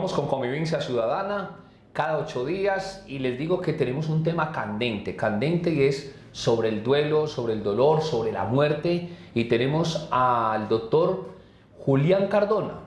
Continuamos con Convivencia Ciudadana cada 8 días y les digo que tenemos un tema candente, y es sobre el duelo, sobre el dolor, sobre la muerte, y tenemos al doctor Julián Cardona.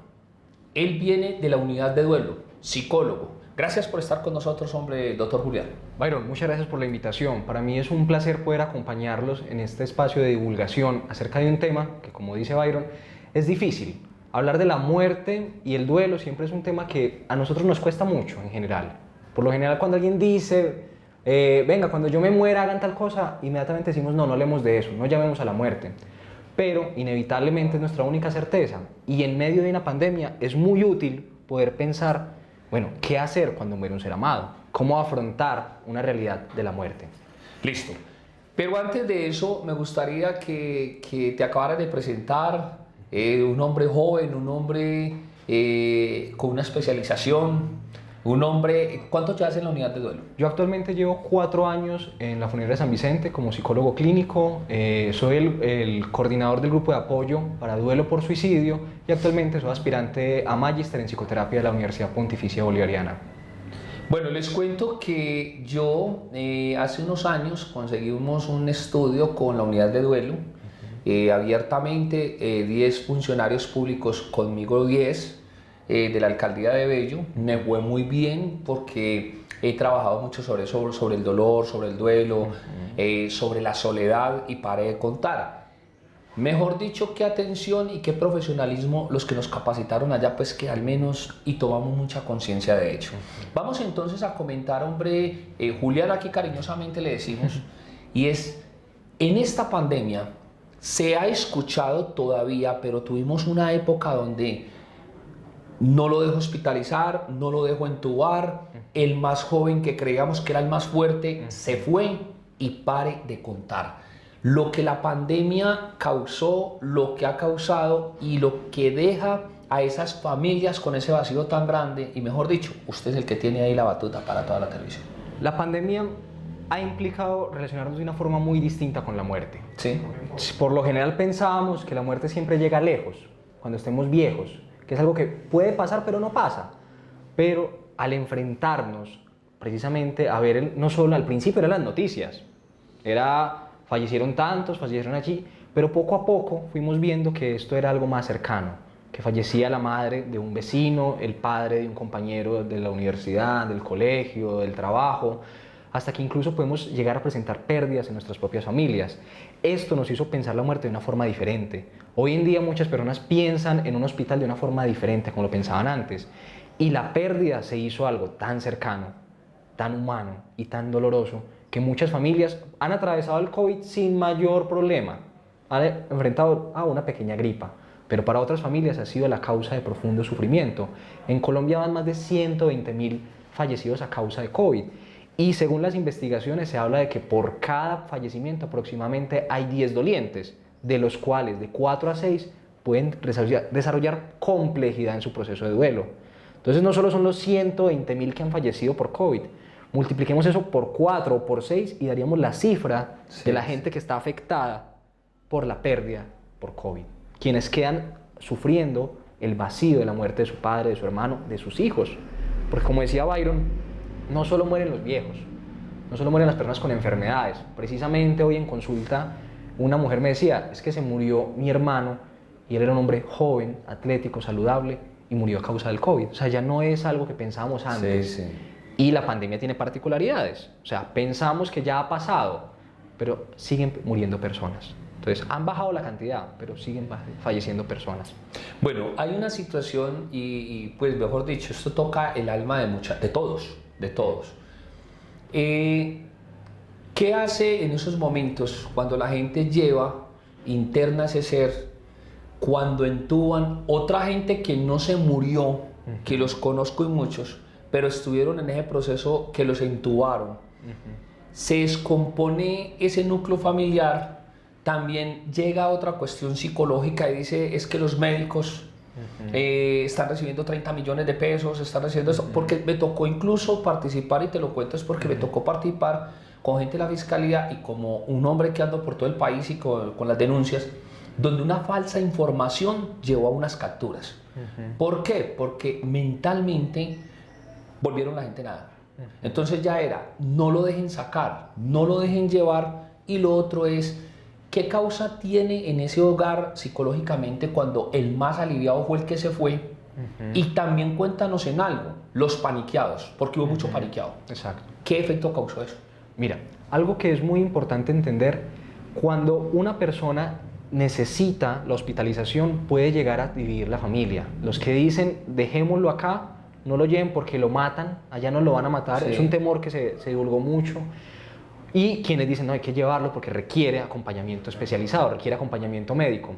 Él viene de la unidad de duelo, psicólogo. Gracias por estar con nosotros, hombre, doctor Julián. Byron, muchas gracias por la invitación. Para mí es un placer poder acompañarlos en este espacio de divulgación acerca de un tema que, como dice Byron, es difícil. Hablar de la muerte y el duelo siempre es un tema que a nosotros nos cuesta mucho en general. Por lo general, cuando alguien dice, venga, cuando yo me muera hagan tal cosa, inmediatamente decimos, no hablemos de eso, no llamemos a la muerte. Pero inevitablemente es nuestra única certeza, y en medio de una pandemia es muy útil poder pensar, bueno, ¿qué hacer cuando muere un ser amado? ¿Cómo afrontar una realidad de la muerte? Listo. Pero antes de eso, me gustaría que te acabaras de presentar, un hombre joven, un hombre con una especialización, un hombre... ¿Cuánto llevas en la unidad de duelo? Yo actualmente llevo 4 años en la Funeraria San Vicente como psicólogo clínico, soy el coordinador del grupo de apoyo para duelo por suicidio y actualmente soy aspirante a magíster en psicoterapia de la Universidad Pontificia Bolivariana. Bueno, les cuento que yo hace unos años conseguimos un estudio con la unidad de duelo, abiertamente, 10 funcionarios públicos, conmigo 10, de la alcaldía de Bello. Me fue muy bien porque he trabajado mucho sobre el dolor, sobre el duelo, sobre la soledad, y paré de contar. Mejor dicho, qué atención y qué profesionalismo los que nos capacitaron allá, pues que al menos y tomamos mucha conciencia de ello. Vamos entonces a comentar, hombre, Julián, aquí cariñosamente le decimos, y es, en esta pandemia se ha escuchado todavía, pero tuvimos una época donde no lo dejo hospitalizar, no lo dejo entubar, el más joven que creíamos que era el más fuerte se fue, y pare de contar. Lo que la pandemia causó, lo que ha causado y lo que deja a esas familias con ese vacío tan grande, y mejor dicho, usted es el que tiene ahí la batuta para toda la televisión. La pandemia ha implicado relacionarnos de una forma muy distinta con la muerte. Sí. Por lo general pensábamos que la muerte siempre llega lejos, cuando estemos viejos, que es algo que puede pasar pero no pasa. Pero al enfrentarnos precisamente a ver, no solo al principio eran las noticias, fallecieron tantos, fallecieron allí, pero poco a poco fuimos viendo que esto era algo más cercano, que fallecía la madre de un vecino, el padre de un compañero de la universidad, del colegio, del trabajo, hasta que incluso podemos llegar a presentar pérdidas en nuestras propias familias. Esto nos hizo pensar la muerte de una forma diferente. Hoy en día muchas personas piensan en un hospital de una forma diferente como lo pensaban antes, y la pérdida se hizo algo tan cercano, tan humano y tan doloroso, que muchas familias han atravesado el COVID sin mayor problema, han enfrentado a una pequeña gripa, pero para otras familias ha sido la causa de profundo sufrimiento. En Colombia van más de 120.000 fallecidos a causa de COVID, y según las investigaciones se habla de que por cada fallecimiento aproximadamente hay 10 dolientes, de los cuales de 4 a 6 pueden desarrollar complejidad en su proceso de duelo. Entonces no solo son los 120.000 que han fallecido por COVID, multipliquemos eso por 4 o por 6 y daríamos la cifra de la gente que está afectada por la pérdida por COVID, quienes quedan sufriendo el vacío de la muerte de su padre, de su hermano, de sus hijos. Porque como decía Byron, no solo mueren los viejos, no solo mueren las personas con enfermedades. Precisamente hoy en consulta una mujer me decía, es que se murió mi hermano y él era un hombre joven, atlético, saludable, y murió a causa del COVID. O sea, ya no es algo que pensábamos antes. Sí, sí. Y la pandemia tiene particularidades. O sea, pensamos que ya ha pasado, pero siguen muriendo personas. Entonces, han bajado la cantidad, pero siguen falleciendo personas. Bueno, hay una situación y pues mejor dicho, esto toca el alma de todos. ¿Qué hace en esos momentos cuando la gente lleva interna ese ser, cuando entuban otra gente que no se murió, que los conozco y muchos, pero estuvieron en ese proceso que los entubaron? Se descompone ese núcleo familiar, también llega otra cuestión psicológica y dice, es que los médicos están recibiendo 30 millones de pesos, están recibiendo eso, porque me tocó incluso participar, y te lo cuento es porque me tocó participar con gente de la fiscalía, y como un hombre que ando por todo el país y con las denuncias, donde una falsa información llevó a unas capturas. ¿Por qué? Porque mentalmente volvieron la gente nada. Entonces ya era, no lo dejen sacar, no lo dejen llevar, y lo otro es, ¿qué causa tiene en ese hogar psicológicamente cuando el más aliviado fue el que se fue? Y también cuéntanos en algo, los paniqueados, porque hubo mucho paniqueado. Exacto. ¿Qué efecto causó eso? Mira, algo que es muy importante entender, cuando una persona necesita la hospitalización, puede llegar a dividir la familia. Los que dicen, dejémoslo acá, no lo lleven porque lo matan, allá no lo van a matar, Sí. es un temor que se divulgó mucho. Y quienes dicen, no, hay que llevarlo porque requiere acompañamiento especializado, requiere acompañamiento médico.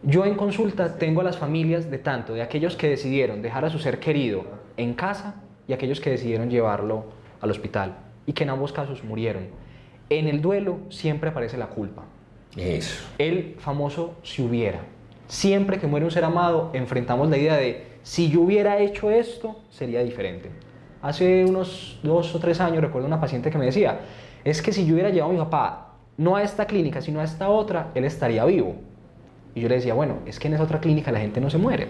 Yo en consulta tengo a las familias de aquellos que decidieron dejar a su ser querido en casa y aquellos que decidieron llevarlo al hospital y que en ambos casos murieron. En el duelo siempre aparece la culpa. Eso. El famoso si hubiera. Siempre que muere un ser amado enfrentamos la idea de si yo hubiera hecho esto sería diferente. Hace unos 2 o 3 años recuerdo una paciente que me decía, es que si yo hubiera llevado a mi papá no a esta clínica sino a esta otra, él estaría vivo. Y yo le decía, bueno, es que en esa otra clínica la gente no se muere.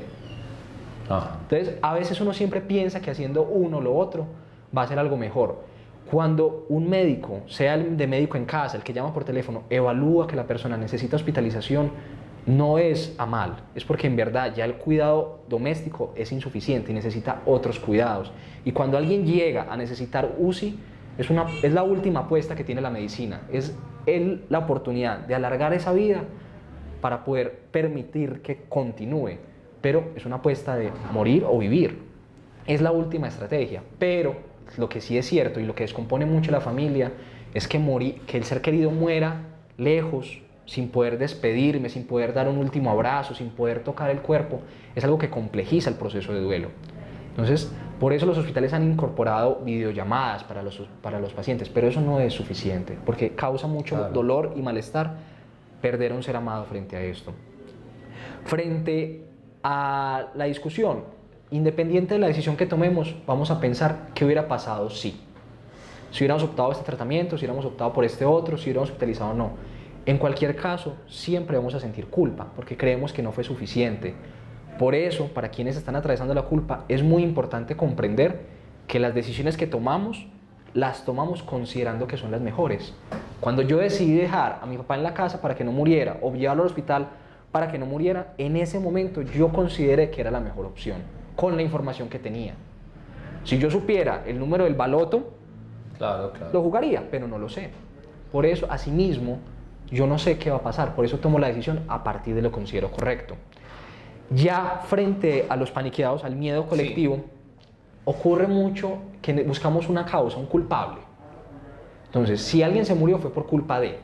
Ajá. Entonces, a veces uno siempre piensa que haciendo uno o lo otro va a ser algo mejor. Cuando un médico, sea el de médico en casa, el que llama por teléfono, evalúa que la persona necesita hospitalización, no es a mal, es porque en verdad ya el cuidado doméstico es insuficiente y necesita otros cuidados. Y cuando alguien llega a necesitar UCI, es la última apuesta que tiene la medicina, es la oportunidad de alargar esa vida para poder permitir que continúe, pero es una apuesta de morir o vivir. Es la última estrategia, pero lo que sí es cierto y lo que descompone mucho la familia es que el ser querido muera lejos, sin poder despedirme, sin poder dar un último abrazo, sin poder tocar el cuerpo, es algo que complejiza el proceso de duelo. Entonces, por eso los hospitales han incorporado videollamadas para los pacientes, pero eso no es suficiente, porque causa mucho dolor y malestar perder a un ser amado frente a esto. Frente a la discusión, independiente de la decisión que tomemos, vamos a pensar qué hubiera pasado si hubiéramos optado este tratamiento, si hubiéramos optado por este otro, si hubiéramos hospitalizado o no. En cualquier caso, siempre vamos a sentir culpa, porque creemos que no fue suficiente. Por eso, para quienes están atravesando la culpa, es muy importante comprender que las decisiones que tomamos, las tomamos considerando que son las mejores. Cuando yo decidí dejar a mi papá en la casa para que no muriera, o llevarlo al hospital para que no muriera, en ese momento yo consideré que era la mejor opción, con la información que tenía. Si yo supiera el número del baloto, lo jugaría, pero no lo sé. Por eso, asimismo, yo no sé qué va a pasar, por eso tomo la decisión a partir de lo que considero correcto. Ya frente a los paniqueados, al miedo colectivo, ocurre mucho que buscamos una causa, un culpable. Entonces, si alguien se murió fue por culpa de.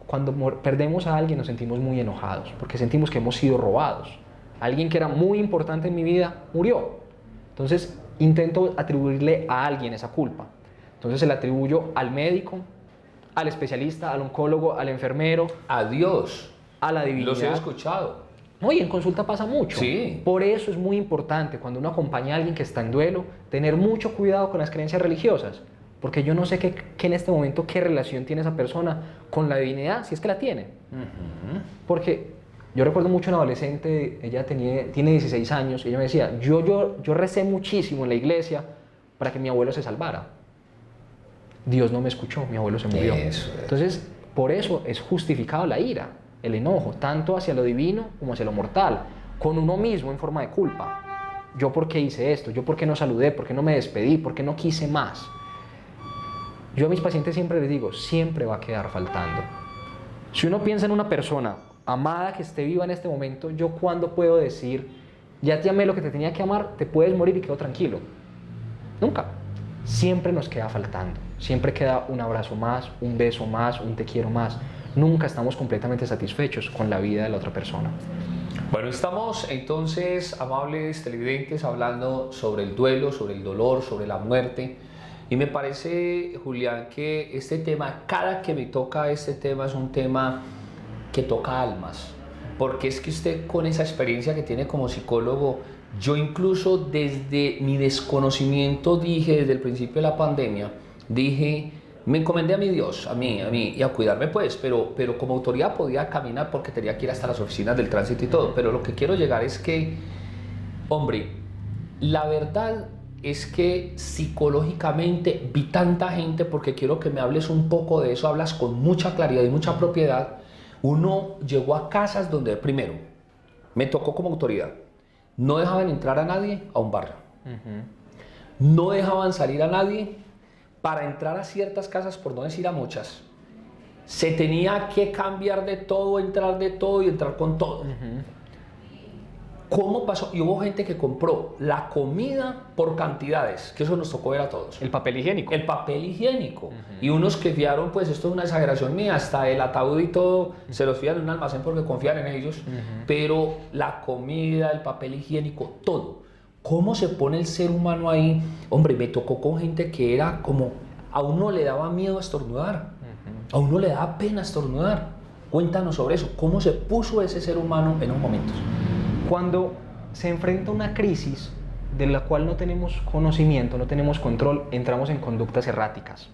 Cuando perdemos a alguien nos sentimos muy enojados, porque sentimos que hemos sido robados. Alguien que era muy importante en mi vida murió. Entonces, intento atribuirle a alguien esa culpa. Entonces, se la atribuyo al médico, al especialista, al oncólogo, al enfermero. A Dios. A la divinidad. Los he escuchado. No, y en consulta pasa mucho. Sí. Por eso es muy importante cuando uno acompaña a alguien que está en duelo, tener mucho cuidado con las creencias religiosas, porque yo no sé qué en este momento qué relación tiene esa persona con la divinidad, si es que la tiene. Porque yo recuerdo mucho una adolescente, ella tiene 16 años, y ella me decía, yo recé muchísimo en la iglesia para que mi abuelo se salvara. Dios no me escuchó, mi abuelo se murió. Entonces, por eso es justificado la ira, el enojo, tanto hacia lo divino como hacia lo mortal, con uno mismo en forma de culpa. ¿Yo por qué hice esto? ¿Yo por qué no saludé? ¿Por qué no me despedí? ¿Por qué no quise más? Yo a mis pacientes siempre les digo, siempre va a quedar faltando. Si uno piensa en una persona amada que esté viva en este momento, ¿yo cuándo puedo decir, ya te amé lo que te tenía que amar, te puedes morir y quedo tranquilo? Nunca. Siempre nos queda faltando. Siempre queda un abrazo más, un beso más, un te quiero más. Nunca estamos completamente satisfechos con la vida de la otra persona. Bueno, estamos entonces, amables televidentes, hablando sobre el duelo, sobre el dolor, sobre la muerte. Y me parece, Julián, que este tema, cada que me toca este tema, es un tema que toca almas. Porque es que usted, con esa experiencia que tiene como psicólogo, yo incluso desde mi desconocimiento dije, desde el principio de la pandemia, dije, Me encomendé a mi Dios, a mí, y a cuidarme pues, pero como autoridad podía caminar porque tenía que ir hasta las oficinas del tránsito y todo, pero lo que quiero llegar es que, hombre, la verdad es que psicológicamente vi tanta gente, porque quiero que me hables un poco de eso, hablas con mucha claridad y mucha propiedad. Uno llegó a casas donde, primero, me tocó como autoridad, no dejaban entrar a nadie a un barrio, no dejaban salir a nadie. Para entrar a ciertas casas, por no decir a muchas, se tenía que cambiar de todo, entrar de todo y entrar con todo. ¿Cómo pasó? Y hubo gente que compró la comida por cantidades, que eso nos tocó ver a todos. El papel higiénico. El papel higiénico. Y unos que fiaron, pues esto es una exageración mía, hasta el ataúd y todo, se los fiaron en un almacén porque confían en ellos. Pero la comida, el papel higiénico, todo. ¿Cómo se pone el ser humano ahí? Hombre, me tocó con gente que era como, a uno le daba miedo estornudar, a uno le daba pena estornudar. Cuéntanos sobre eso, ¿cómo se puso ese ser humano en esos momentos? Cuando se enfrenta a una crisis de la cual no tenemos conocimiento, no tenemos control, entramos en conductas erráticas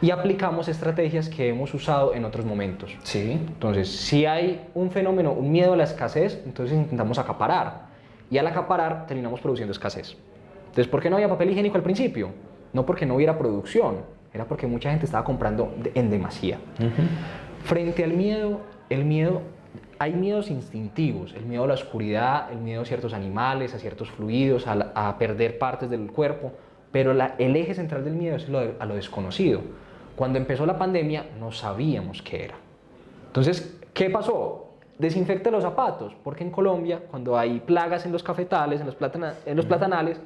y aplicamos estrategias que hemos usado en otros momentos. Sí. Entonces, si hay un fenómeno, un miedo a la escasez, entonces intentamos acaparar. Y al acaparar terminamos produciendo escasez. Entonces, ¿por qué no había papel higiénico al principio? No porque no hubiera producción, era porque mucha gente estaba comprando en demasía. Frente al miedo, hay miedos instintivos, el miedo a la oscuridad, el miedo a ciertos animales, a ciertos fluidos, a perder partes del cuerpo, pero el eje central del miedo es a lo desconocido. Cuando empezó la pandemia no sabíamos qué era. Entonces, ¿qué pasó? Desinfecte los zapatos, porque en Colombia, cuando hay plagas en los cafetales, en los platanales,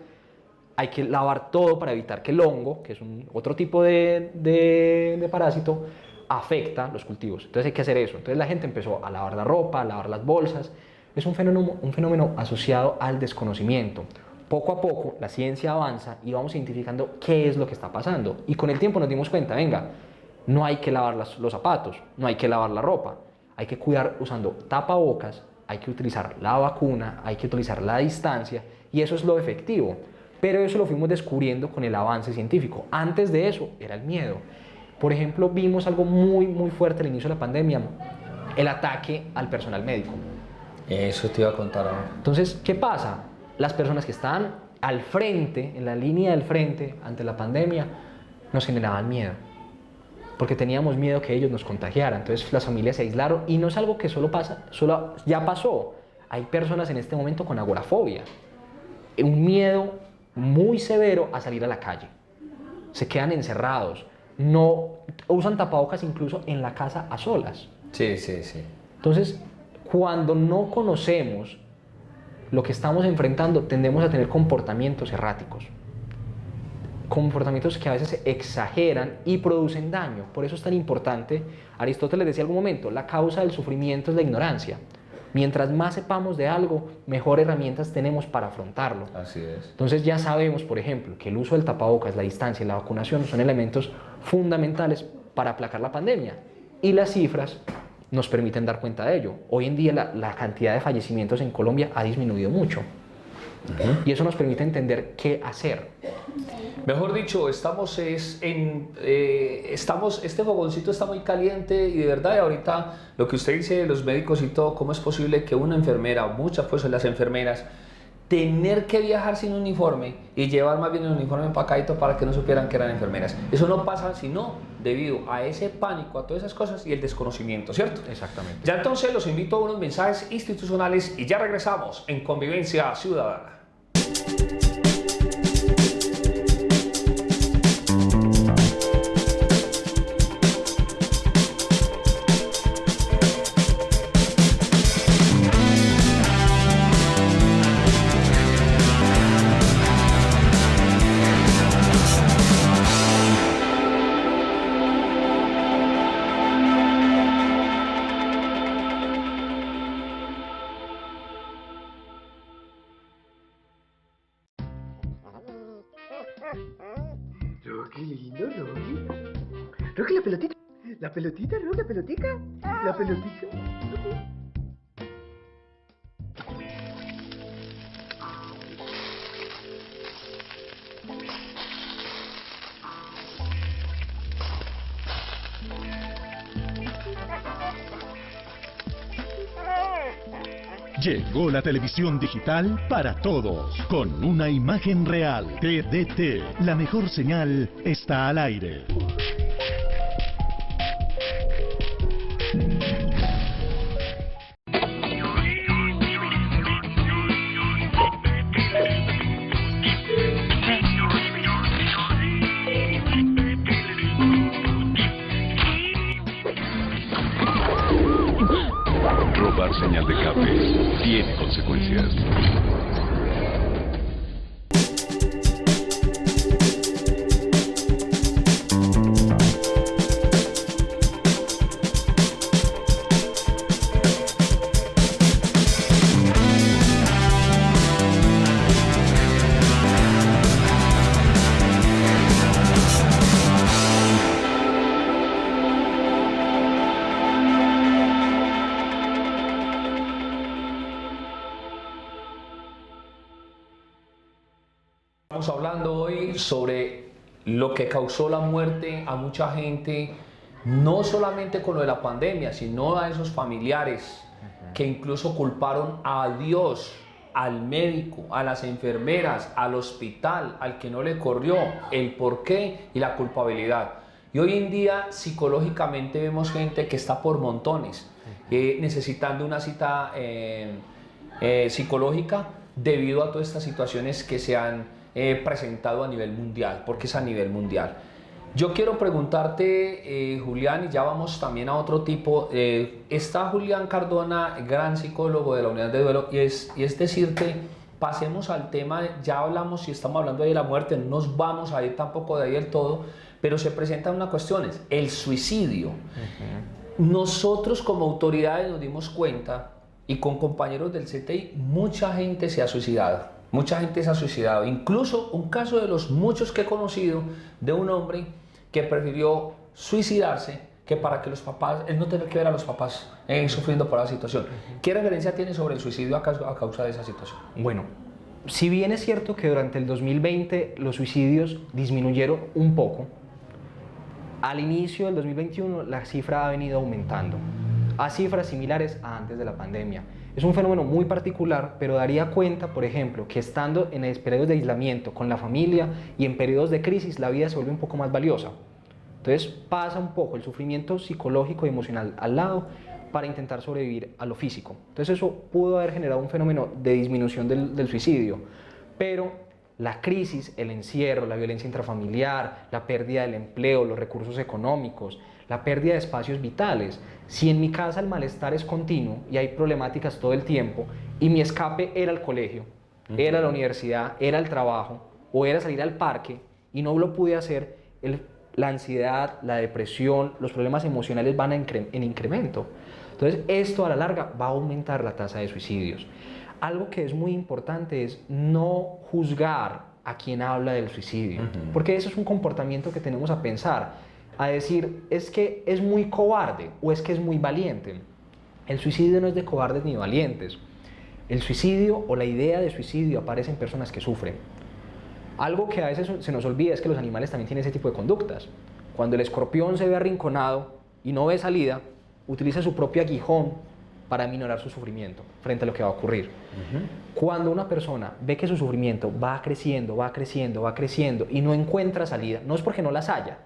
hay que lavar todo para evitar que el hongo, que es otro tipo de parásito, afecta los cultivos. Entonces hay que hacer eso. Entonces la gente empezó a lavar la ropa, a lavar las bolsas. Es un fenómeno asociado al desconocimiento. Poco a poco la ciencia avanza y vamos identificando qué es lo que está pasando. Y con el tiempo nos dimos cuenta, venga, no hay que lavar los zapatos, no hay que lavar la ropa. Hay que cuidar usando tapabocas, hay que utilizar la vacuna, hay que utilizar la distancia y eso es lo efectivo. Pero eso lo fuimos descubriendo con el avance científico. Antes de eso era el miedo. Por ejemplo, vimos algo muy, muy fuerte al inicio de la pandemia, el ataque al personal médico. Eso te iba a contar ahora. Entonces, ¿qué pasa? Las personas que estaban al frente, en la línea del frente ante la pandemia, nos generaban miedo. Porque teníamos miedo que ellos nos contagiaran. Entonces las familias se aislaron y no es algo que solo pasa, ya pasó. Hay personas en este momento con agorafobia, un miedo muy severo a salir a la calle. Se quedan encerrados, no usan tapabocas incluso en la casa a solas. Sí. Entonces, cuando no conocemos lo que estamos enfrentando, tendemos a tener comportamientos erráticos. Comportamientos que a veces se exageran y producen daño. Por eso es tan importante, Aristóteles decía en algún momento, la causa del sufrimiento es la ignorancia. Mientras más sepamos de algo, mejor herramientas tenemos para afrontarlo. Así es. Entonces ya sabemos, por ejemplo, que el uso del tapabocas, la distancia y la vacunación son elementos fundamentales para aplacar la pandemia. Y las cifras nos permiten dar cuenta de ello. Hoy en día la cantidad de fallecimientos en Colombia ha disminuido mucho. Y eso nos permite entender qué hacer. Mejor dicho, este fogoncito está muy caliente y de verdad ahorita lo que usted dice de los médicos y todo, ¿cómo es posible que una enfermera, muchas pues son las enfermeras, tener que viajar sin uniforme y llevar más bien el uniforme empacadito para que no supieran que eran enfermeras? Eso no pasa sino debido a ese pánico, a todas esas cosas y el desconocimiento, ¿cierto? Exactamente. Ya entonces los invito a unos mensajes institucionales y ya regresamos en Convivencia Ciudadana. Rocky, lindo, Rocky. Rocky, la pelotita. La pelotita, Rocky, la pelotica. La pelotita. Llegó la televisión digital para todos, con una imagen real. TDT, la mejor señal está al aire. Robar señal de cable tiene consecuencias. Estamos hablando hoy sobre lo que causó la muerte a mucha gente, no solamente con lo de la pandemia, sino a esos familiares que incluso culparon a Dios, al médico, a las enfermeras, al hospital, al que no le corrió, el porqué y la culpabilidad. Y hoy en día psicológicamente vemos gente que está por montones, necesitando una cita psicológica debido a todas estas situaciones que se han presentado a nivel mundial, porque es a nivel mundial. Yo quiero preguntarte, Julián, y ya vamos también a otro tipo. Está Julián Cardona, gran psicólogo de la Unidad de Duelo, y es decirte, pasemos al tema, ya hablamos y estamos hablando de la muerte, no nos vamos a ir tampoco de ahí del todo, pero se presentan unas cuestiones, el suicidio. Nosotros como autoridades nos dimos cuenta, y con compañeros del CTI, mucha gente se ha suicidado. Mucha gente se ha suicidado, incluso un caso de los muchos que he conocido de un hombre que prefirió suicidarse que para que los papás, él no tener que ver a los papás sufriendo por la situación. ¿Qué referencia tiene sobre el suicidio a causa de esa situación? Bueno, si bien es cierto que durante el 2020 los suicidios disminuyeron un poco, al inicio del 2021 la cifra ha venido aumentando a cifras similares a antes de la pandemia. Es un fenómeno muy particular, pero daría cuenta, por ejemplo, que estando en periodos de aislamiento con la familia y en periodos de crisis, la vida se vuelve un poco más valiosa. Entonces pasa un poco el sufrimiento psicológico y emocional al lado para intentar sobrevivir a lo físico. Entonces eso pudo haber generado un fenómeno de disminución del suicidio, pero la crisis, el encierro, la violencia intrafamiliar, la pérdida del empleo, los recursos económicos, la pérdida de espacios vitales. Si en mi casa el malestar es continuo y hay problemáticas todo el tiempo y mi escape era el colegio, era la universidad, era el trabajo o era salir al parque y no lo pude hacer, la ansiedad, la depresión, los problemas emocionales van en incremento. Entonces esto a la larga va a aumentar la tasa de suicidios. Algo que es muy importante es no juzgar a quien habla del suicidio, porque ese es un comportamiento que tenemos a pensar, a decir, es que es muy cobarde o es que es muy valiente. El suicidio no es de cobardes ni valientes. El suicidio o la idea de suicidio aparece en personas que sufren. Algo que a veces se nos olvida es que los animales también tienen ese tipo de conductas. Cuando el escorpión se ve arrinconado y no ve salida, utiliza su propio aguijón para aminorar su sufrimiento frente a lo que va a ocurrir. Cuando una persona ve que su sufrimiento va creciendo, va creciendo, va creciendo y no encuentra salida, no es porque no las haya,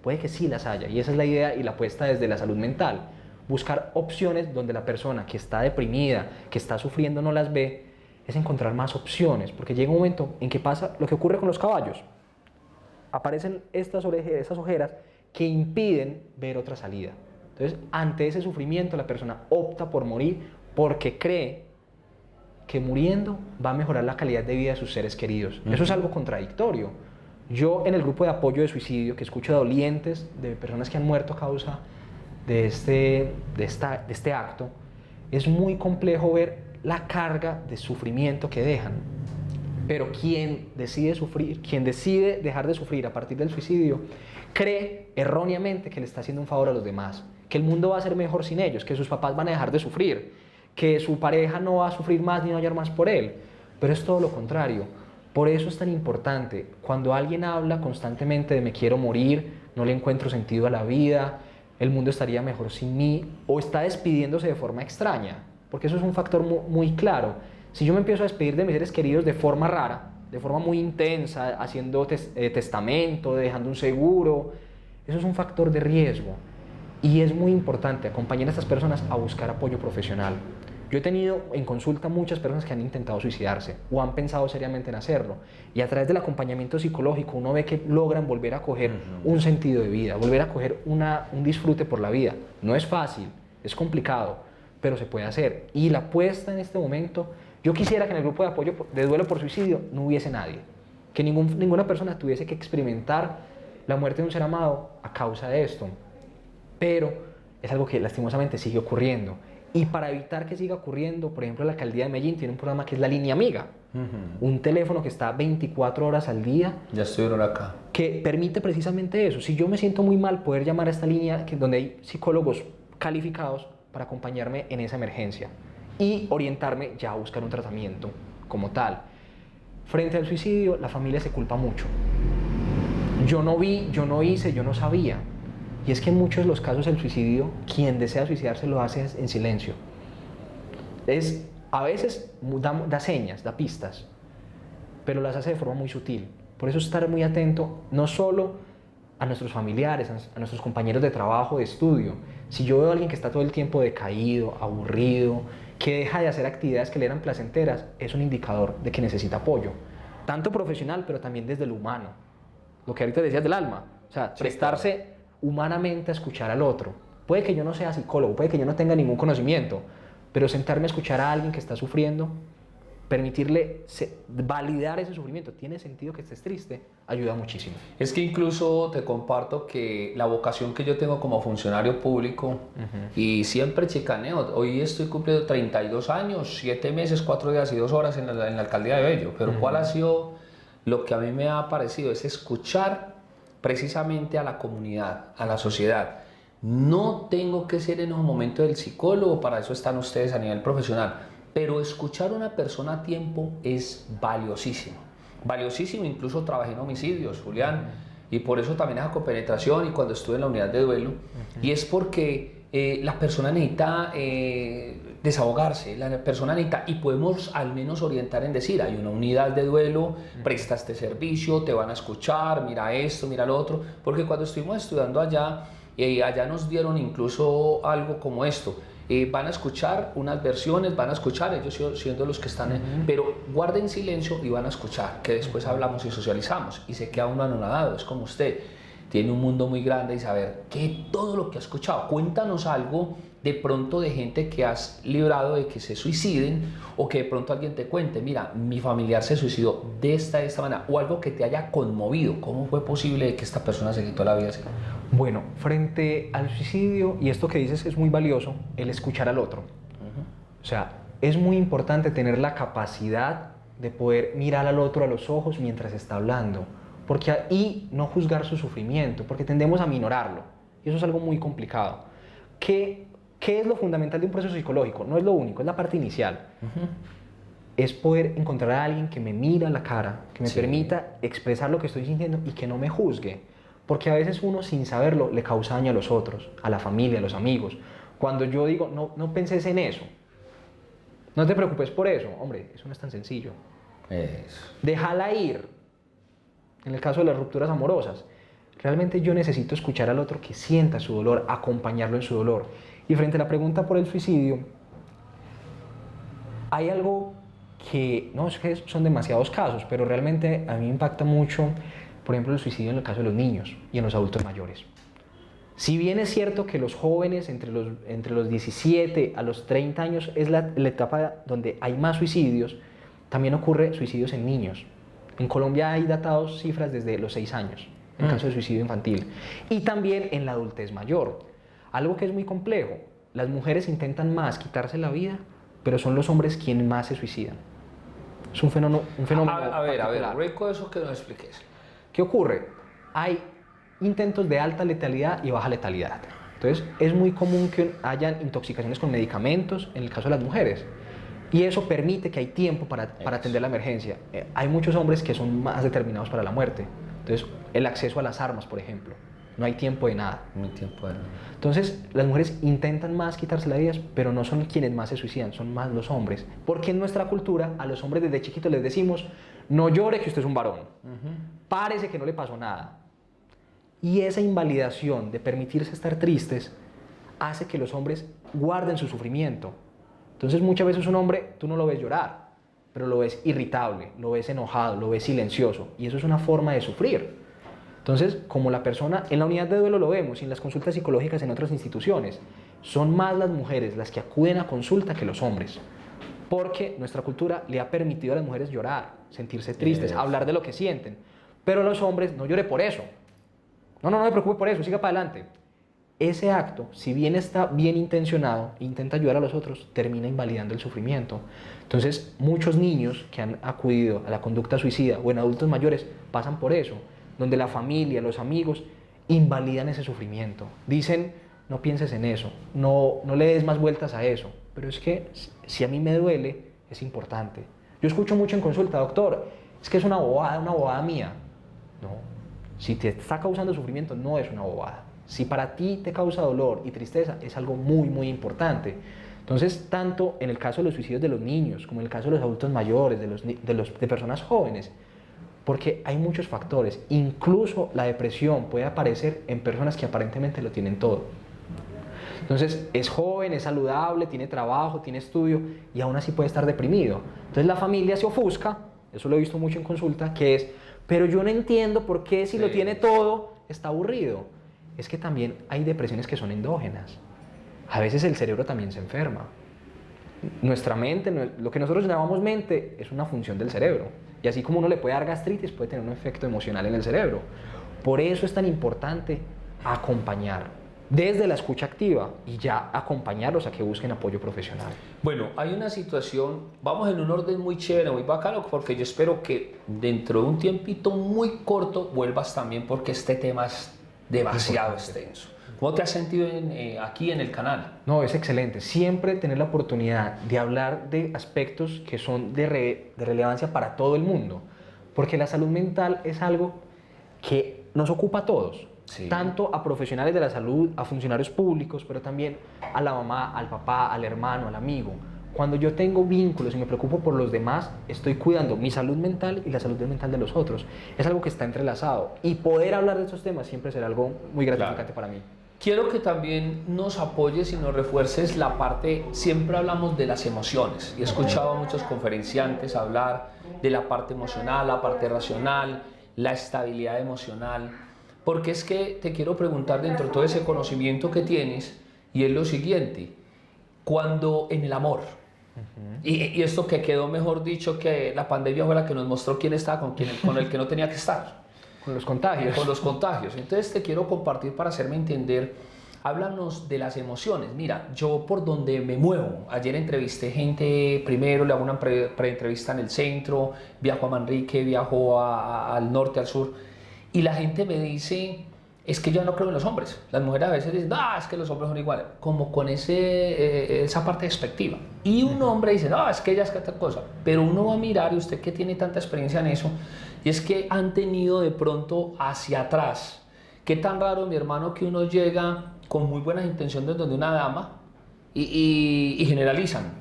puede que sí las haya, y esa es la idea y la apuesta desde la salud mental. Buscar opciones donde la persona que está deprimida, que está sufriendo, no las ve, es encontrar más opciones, porque llega un momento en que pasa lo que ocurre con los caballos. Aparecen esas ojeras que impiden ver otra salida. Entonces, ante ese sufrimiento, la persona opta por morir porque cree que muriendo va a mejorar la calidad de vida de sus seres queridos. Eso es algo contradictorio. Yo en el grupo de apoyo de suicidio, que escucho de dolientes, de personas que han muerto a causa de este acto, es muy complejo ver la carga de sufrimiento que dejan. Pero quien decide sufrir, quien decide dejar de sufrir a partir del suicidio, cree erróneamente que le está haciendo un favor a los demás, que el mundo va a ser mejor sin ellos, que sus papás van a dejar de sufrir, que su pareja no va a sufrir más ni va a llorar más por él. Pero es todo lo contrario. Por eso es tan importante, cuando alguien habla constantemente de me quiero morir, no le encuentro sentido a la vida, el mundo estaría mejor sin mí, o está despidiéndose de forma extraña, porque eso es un factor muy claro. Si yo me empiezo a despedir de mis seres queridos de forma rara, de forma muy intensa, haciendo testamento, dejando un seguro, eso es un factor de riesgo. Y es muy importante acompañar a estas personas a buscar apoyo profesional. Yo he tenido en consulta muchas personas que han intentado suicidarse o han pensado seriamente en hacerlo. Y a través del acompañamiento psicológico uno ve que logran volver a coger un sentido de vida, volver a coger un disfrute por la vida. No es fácil, es complicado, pero se puede hacer. Y la apuesta en este momento, yo quisiera que en el grupo de apoyo de duelo por suicidio no hubiese nadie. Que ninguna persona tuviese que experimentar la muerte de un ser amado a causa de esto. Pero es algo que lastimosamente sigue ocurriendo. Y para evitar que siga ocurriendo, por ejemplo, la alcaldía de Medellín tiene un programa que es la Línea Amiga. Un teléfono que está 24 horas al día. Ya estuvieron acá. Que permite precisamente eso. Si yo me siento muy mal, poder llamar a esta línea donde hay psicólogos calificados para acompañarme en esa emergencia y orientarme ya a buscar un tratamiento como tal. Frente al suicidio, la familia se culpa mucho. Yo no vi, yo no hice, yo no sabía. Y es que en muchos de los casos el suicidio, quien desea suicidarse lo hace en silencio. A veces da señas, da pistas, pero las hace de forma muy sutil. Por eso estar muy atento, no solo a nuestros familiares, a nuestros compañeros de trabajo, de estudio. Si yo veo a alguien que está todo el tiempo decaído, aburrido, que deja de hacer actividades que le eran placenteras, es un indicador de que necesita apoyo. Tanto profesional, pero también desde lo humano. Lo que ahorita decías del alma. O sea, sí, prestarse humanamente a escuchar al otro. Puede que yo no sea psicólogo, puede que yo no tenga ningún conocimiento, pero sentarme a escuchar a alguien que está sufriendo, permitirle validar ese sufrimiento, tiene sentido que estés triste, ayuda muchísimo. Es que incluso te comparto que la vocación que yo tengo como funcionario público, y siempre chicaneo, hoy estoy cumpliendo 32 años, 7 meses, 4 días y 2 horas en la alcaldía de Bello, pero ¿cuál ha sido lo que a mí me ha parecido? Es escuchar precisamente a la comunidad, a la sociedad. No tengo que ser en un momento del psicólogo, para eso están ustedes a nivel profesional, pero escuchar a una persona a tiempo es valiosísimo. Valiosísimo, incluso trabajé en homicidios, Julián, y por eso también esa compenetración y cuando estuve en la unidad de duelo, y es porque la persona necesita desahogarse, la persona necesita, y podemos al menos orientar en decir, hay una unidad de duelo, presta este servicio, te van a escuchar, mira esto, mira lo otro, porque cuando estuvimos estudiando allá, allá nos dieron incluso algo como esto, van a escuchar unas versiones, van a escuchar, ellos siendo los que están, pero guarden silencio y van a escuchar, que después hablamos y socializamos, y se queda uno anonadado, es como usted, tiene un mundo muy grande y saber que todo lo que ha escuchado, cuéntanos algo de pronto de gente que has librado de que se suiciden, o que de pronto alguien te cuente, mira, mi familiar se suicidó de esta manera, o algo que te haya conmovido, ¿cómo fue posible que esta persona se quitó la vida así? Bueno, frente al suicidio, y esto que dices es muy valioso, el escuchar al otro. O sea, es muy importante tener la capacidad de poder mirar al otro a los ojos mientras está hablando, y no juzgar su sufrimiento, porque tendemos a minorarlo, y eso es algo muy complicado. ¿Qué es lo fundamental de un proceso psicológico? No es lo único, es la parte inicial. Es poder encontrar a alguien que me mira a la cara, que me permita expresar lo que estoy sintiendo y que no me juzgue. Porque a veces uno, sin saberlo, le causa daño a los otros, a la familia, a los amigos. Cuando yo digo, no penses en eso, no te preocupes por eso, hombre, eso no es tan sencillo. Déjala ir. En el caso de las rupturas amorosas, realmente yo necesito escuchar al otro, que sienta su dolor, acompañarlo en su dolor. Y frente a la pregunta por el suicidio, hay algo que, no es que son demasiados casos, pero realmente a mí me impacta mucho, por ejemplo, el suicidio en el caso de los niños y en los adultos mayores. Si bien es cierto que los jóvenes entre los 17 a los 30 años es la etapa donde hay más suicidios, también ocurre suicidios en niños. En Colombia hay datados cifras desde los 6 años, en caso de suicidio infantil. Y también en la adultez mayor. Algo que es muy complejo, las mujeres intentan más quitarse la vida, pero son los hombres quienes más se suicidan. Es un fenómeno A ver, rico eso que nos expliques. ¿Qué ocurre? Hay intentos de alta letalidad y baja letalidad. Entonces, es muy común que hayan intoxicaciones con medicamentos en el caso de las mujeres. Y eso permite que hay tiempo para atender la emergencia. Hay muchos hombres que son más determinados para la muerte. Entonces, el acceso a las armas, por ejemplo. no hay tiempo de nada. Mi tiempo de... Entonces, las mujeres intentan más quitarse la vida, pero no son quienes más se suicidan, son más los hombres. Porque en nuestra cultura, a los hombres desde chiquitos les decimos, no llore que usted es un varón, párese que no le pasó nada. Y esa invalidación de permitirse estar tristes hace que los hombres guarden su sufrimiento. Entonces, muchas veces un hombre, tú no lo ves llorar, pero lo ves irritable, lo ves enojado, lo ves silencioso, y eso es una forma de sufrir. Entonces, como la persona, en la unidad de duelo lo vemos, y en las consultas psicológicas en otras instituciones, son más las mujeres las que acuden a consulta que los hombres, porque nuestra cultura le ha permitido a las mujeres llorar, sentirse tristes, hablar de lo que sienten, pero a los hombres, no llore por eso, no me preocupe por eso, siga para adelante. Ese acto, si bien está bien intencionado, intenta ayudar a los otros, termina invalidando el sufrimiento. Entonces, muchos niños que han acudido a la conducta suicida o en adultos mayores pasan por eso, donde la familia, los amigos, invalidan ese sufrimiento. Dicen, no pienses en eso, no le des más vueltas a eso. Pero es que si a mí me duele, es importante. Yo escucho mucho en consulta, doctor, es que es una bobada mía. No, si te está causando sufrimiento, no es una bobada. Si para ti te causa dolor y tristeza, es algo muy, muy importante. Entonces, tanto en el caso de los suicidios de los niños, como en el caso de los adultos mayores, de personas jóvenes, porque hay muchos factores, incluso la depresión puede aparecer en personas que aparentemente lo tienen todo. Entonces, es joven, es saludable, tiene trabajo, tiene estudio y aún así puede estar deprimido. Entonces, la familia se ofusca, eso lo he visto mucho en consulta, que es, pero yo no entiendo por qué si lo tiene todo, está aburrido. Es que también hay depresiones que son endógenas. A veces el cerebro también se enferma. Nuestra mente, lo que nosotros llamamos mente, es una función del cerebro. Y así como uno le puede dar gastritis, puede tener un efecto emocional en el cerebro. Por eso es tan importante acompañar desde la escucha activa y ya acompañarlos a que busquen apoyo profesional. Bueno, hay una situación, vamos en un orden muy chévere, muy bacano, porque yo espero que dentro de un tiempito muy corto vuelvas también, porque este tema es demasiado extenso. ¿Cómo te has sentido aquí en el canal? No, es excelente. Siempre tener la oportunidad de hablar de aspectos que son de relevancia para todo el mundo. Porque la salud mental es algo que nos ocupa a todos. Sí. Tanto a profesionales de la salud, a funcionarios públicos, pero también a la mamá, al papá, al hermano, al amigo. Cuando yo tengo vínculos y me preocupo por los demás, estoy cuidando mi salud mental y la salud mental de los otros. Es algo que está entrelazado. Y poder hablar de estos temas siempre será algo muy gratificante para mí. Quiero que también nos apoyes y nos refuerces la parte, siempre hablamos de las emociones. Y he escuchado a muchos conferenciantes hablar de la parte emocional, la parte racional, la estabilidad emocional. Porque es que te quiero preguntar dentro de todo ese conocimiento que tienes, y es lo siguiente, cuando en el amor, y esto que quedó mejor dicho que la pandemia fue la que nos mostró quién estaba con el que no tenía que estar. Con los contagios. Con los contagios. Entonces te quiero compartir para hacerme entender, háblanos de las emociones. Mira, yo por donde me muevo, ayer entrevisté gente, primero le hago una pre-entrevista en el centro, viajo a Manrique, viajo al norte, al sur, y la gente me dice, es que yo no creo en los hombres. Las mujeres a veces dicen, es que los hombres son iguales, como con esa parte despectiva. Y un hombre dice, es que ella es que tal cosa. Pero uno va a mirar, y usted que tiene tanta experiencia en eso, y es que han tenido de pronto hacia atrás. Qué tan raro, mi hermano, que uno llega con muy buenas intenciones donde una dama y generalizan.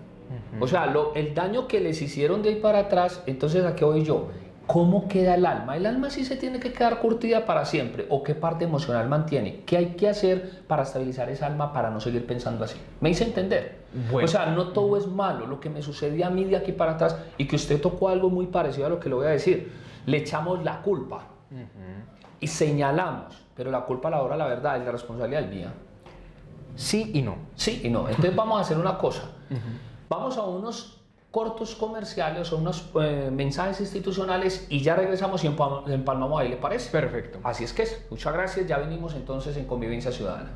O sea, el daño que les hicieron de ahí para atrás, entonces ¿a qué voy yo? ¿Cómo queda el alma? ¿El alma sí se tiene que quedar curtida para siempre? ¿O qué parte emocional mantiene? ¿Qué hay que hacer para estabilizar esa alma para no seguir pensando así? ¿Me hice entender? Bueno. O sea, no todo es malo. Lo que me sucedió a mí de aquí para atrás, y que usted tocó algo muy parecido a lo que le voy a decir, le echamos la culpa y señalamos, pero la culpa a la hora de la verdad es la responsabilidad mía. Sí y no. Sí y no. Entonces vamos a hacer una cosa. Vamos a unos cortos comerciales o unos mensajes institucionales y ya regresamos y empalmamos ahí, ¿le parece? Perfecto. Así es que es. Muchas gracias. Ya venimos entonces en Convivencia Ciudadana.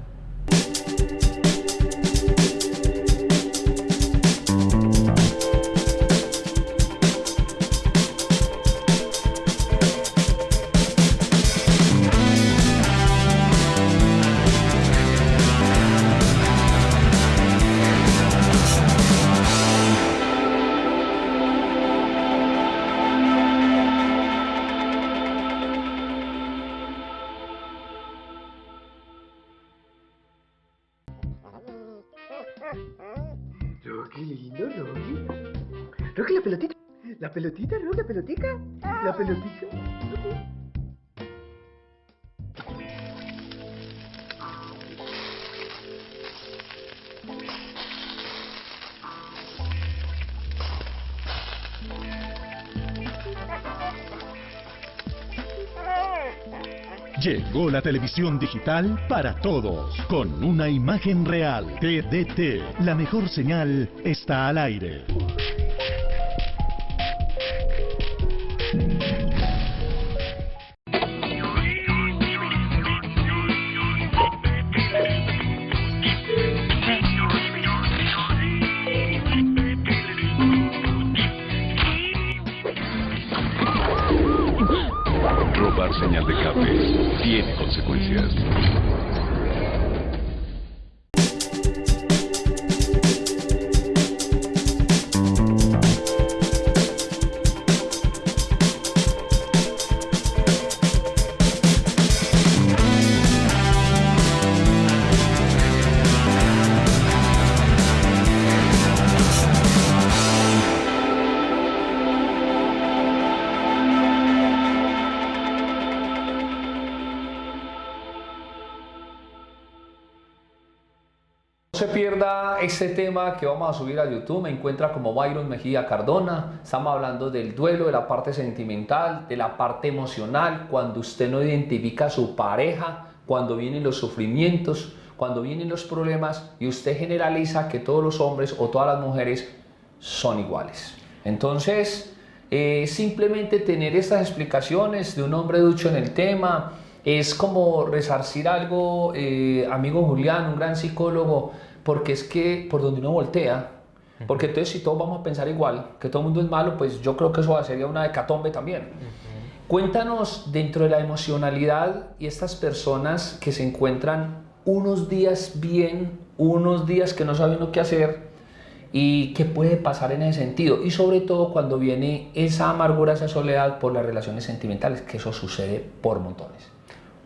Rocky, lindo, Rocky. Rocky, la pelotita. La pelotita, Rocky, la pelotica. La pelotica. Rocky. Llegó la televisión digital para todos, con una imagen real. TDT, la mejor señal está al aire. Robar señal de cable tiene consecuencias. No se pierda este tema que vamos a subir a YouTube. Me encuentra como Byron Mejía Cardona. Estamos hablando del duelo, de la parte sentimental, de la parte emocional, cuando usted no identifica a su pareja, cuando vienen los sufrimientos, cuando vienen los problemas y usted generaliza que todos los hombres o todas las mujeres son iguales. Entonces, simplemente tener estas explicaciones de un hombre ducho en el tema es como resarcir algo, amigo Julián, un gran psicólogo, porque es que por donde uno voltea, porque entonces si todos vamos a pensar igual, que todo el mundo es malo, pues yo creo que eso sería una hecatombe también. Cuéntanos dentro de la emocionalidad y estas personas que se encuentran unos días bien, unos días que no saben lo que hacer y qué puede pasar en ese sentido, y sobre todo cuando viene esa amargura, esa soledad por las relaciones sentimentales, que eso sucede por montones.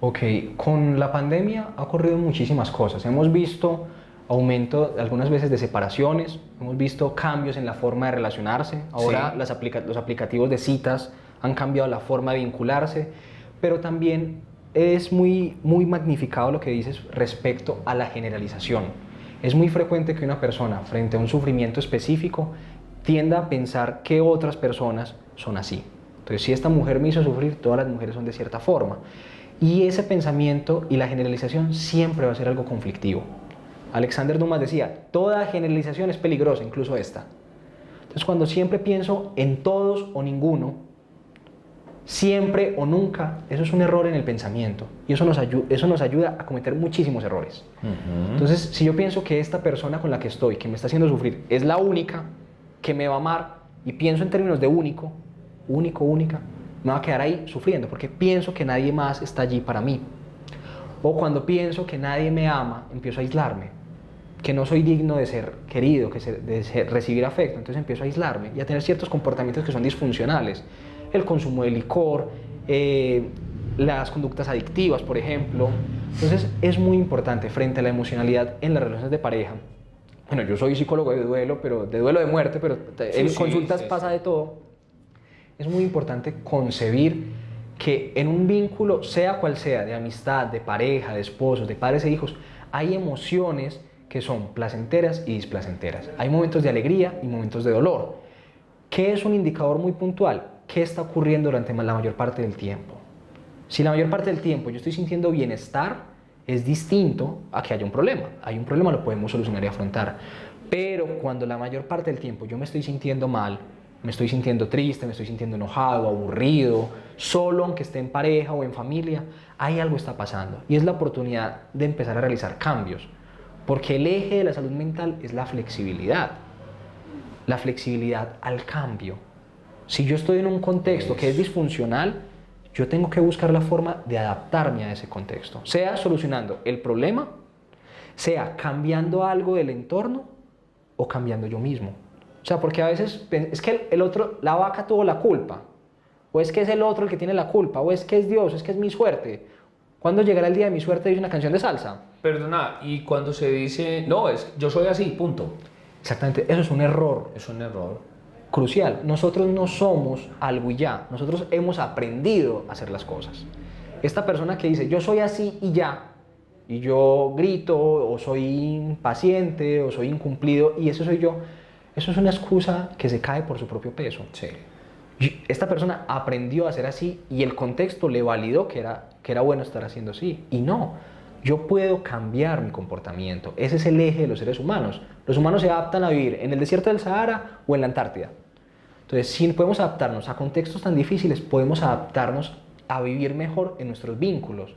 Ok, con la pandemia ha ocurrido muchísimas cosas. Hemos visto aumento algunas veces de separaciones, hemos visto cambios en la forma de relacionarse. Ahora Sí. los aplicativos de citas han cambiado la forma de vincularse, pero también es muy magnificado lo que dices respecto a la generalización. Es muy frecuente que una persona frente a un sufrimiento específico tienda a pensar que otras personas son así. Entonces, si esta mujer me hizo sufrir, todas las mujeres son de cierta forma. Y ese pensamiento y la generalización siempre va a ser algo conflictivo. Alexander Dumas decía, toda generalización es peligrosa, incluso esta. Entonces, cuando siempre pienso en todos o ninguno, siempre o nunca, eso es un error en el pensamiento. Y eso nos ayuda a cometer muchísimos errores. Entonces, si yo pienso que esta persona con la que estoy, que me está haciendo sufrir, es la única que me va a amar, y pienso en términos de única, me va a quedar ahí sufriendo, porque pienso que nadie más está allí para mí. O cuando pienso que nadie me ama, empiezo a aislarme, que no soy digno de ser querido, recibir afecto, entonces empiezo a aislarme y a tener ciertos comportamientos que son disfuncionales. El consumo de licor, las conductas adictivas, por ejemplo. Entonces es muy importante frente a la emocionalidad en las relaciones de pareja. Bueno, yo soy psicólogo de duelo, pero de duelo de muerte, pero en consultas pasa de todo. Es muy importante concebir que en un vínculo, sea cual sea, de amistad, de pareja, de esposos, de padres e hijos, hay emociones que son placenteras y displacenteras. Hay momentos de alegría y momentos de dolor. ¿Qué es un indicador muy puntual? ¿Qué está ocurriendo durante la mayor parte del tiempo? Si la mayor parte del tiempo yo estoy sintiendo bienestar, es distinto a que haya un problema. Hay un problema, lo podemos solucionar y afrontar. Pero cuando la mayor parte del tiempo yo me estoy sintiendo mal, me estoy sintiendo triste, me estoy sintiendo enojado, aburrido, solo aunque esté en pareja o en familia, ahí algo está pasando. Y es la oportunidad de empezar a realizar cambios. Porque el eje de la salud mental es la flexibilidad al cambio. Si yo estoy en un contexto que es disfuncional, yo tengo que buscar la forma de adaptarme a ese contexto, sea solucionando el problema, sea cambiando algo del entorno o cambiando yo mismo. O sea, porque a veces es que el otro, la vaca tuvo la culpa, o es que es el otro el que tiene la culpa, o es que es Dios, es que es mi suerte. ¿Cuándo llegará el día de mi suerte? Dice una canción de salsa. Perdona, y cuando se dice, no, yo soy así, punto. Exactamente, eso es un error Es un error. crucial. Nosotros no somos algo y ya, nosotros hemos aprendido a hacer las cosas. Esta persona que dice, yo soy así y ya, y yo grito, o soy impaciente, o soy incumplido, y eso soy yo, eso es una excusa que se cae por su propio peso. Sí. Esta persona aprendió a ser así y el contexto le validó que era bueno estar haciendo así. Y no, yo puedo cambiar mi comportamiento. Ese es el eje de los seres humanos. Los humanos se adaptan a vivir en el desierto del Sahara o en la Antártida. Entonces, si podemos adaptarnos a contextos tan difíciles, podemos adaptarnos a vivir mejor en nuestros vínculos.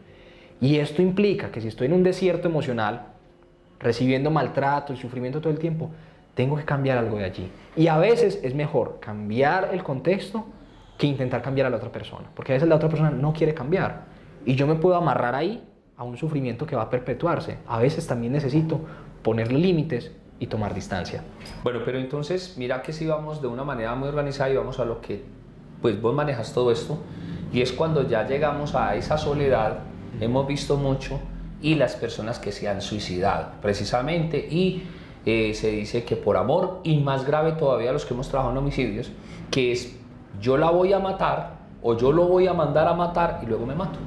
Y esto implica que si estoy en un desierto emocional, recibiendo maltrato y sufrimiento todo el tiempo, tengo que cambiar algo de allí. Y a veces es mejor cambiar el contexto que intentar cambiar a la otra persona. Porque a veces la otra persona no quiere cambiar. Y yo me puedo amarrar ahí a un sufrimiento que va a perpetuarse. A veces también necesito ponerle límites y tomar distancia. Bueno, pero entonces, mira que si vamos de una manera muy organizada y vamos a lo que, pues vos manejas todo esto, y es cuando ya llegamos a esa soledad, hemos visto mucho, y las personas que se han suicidado, precisamente, y se dice que por amor, y más grave todavía los que hemos trabajado en homicidios, que es yo la voy a matar o yo lo voy a mandar a matar y luego me mato.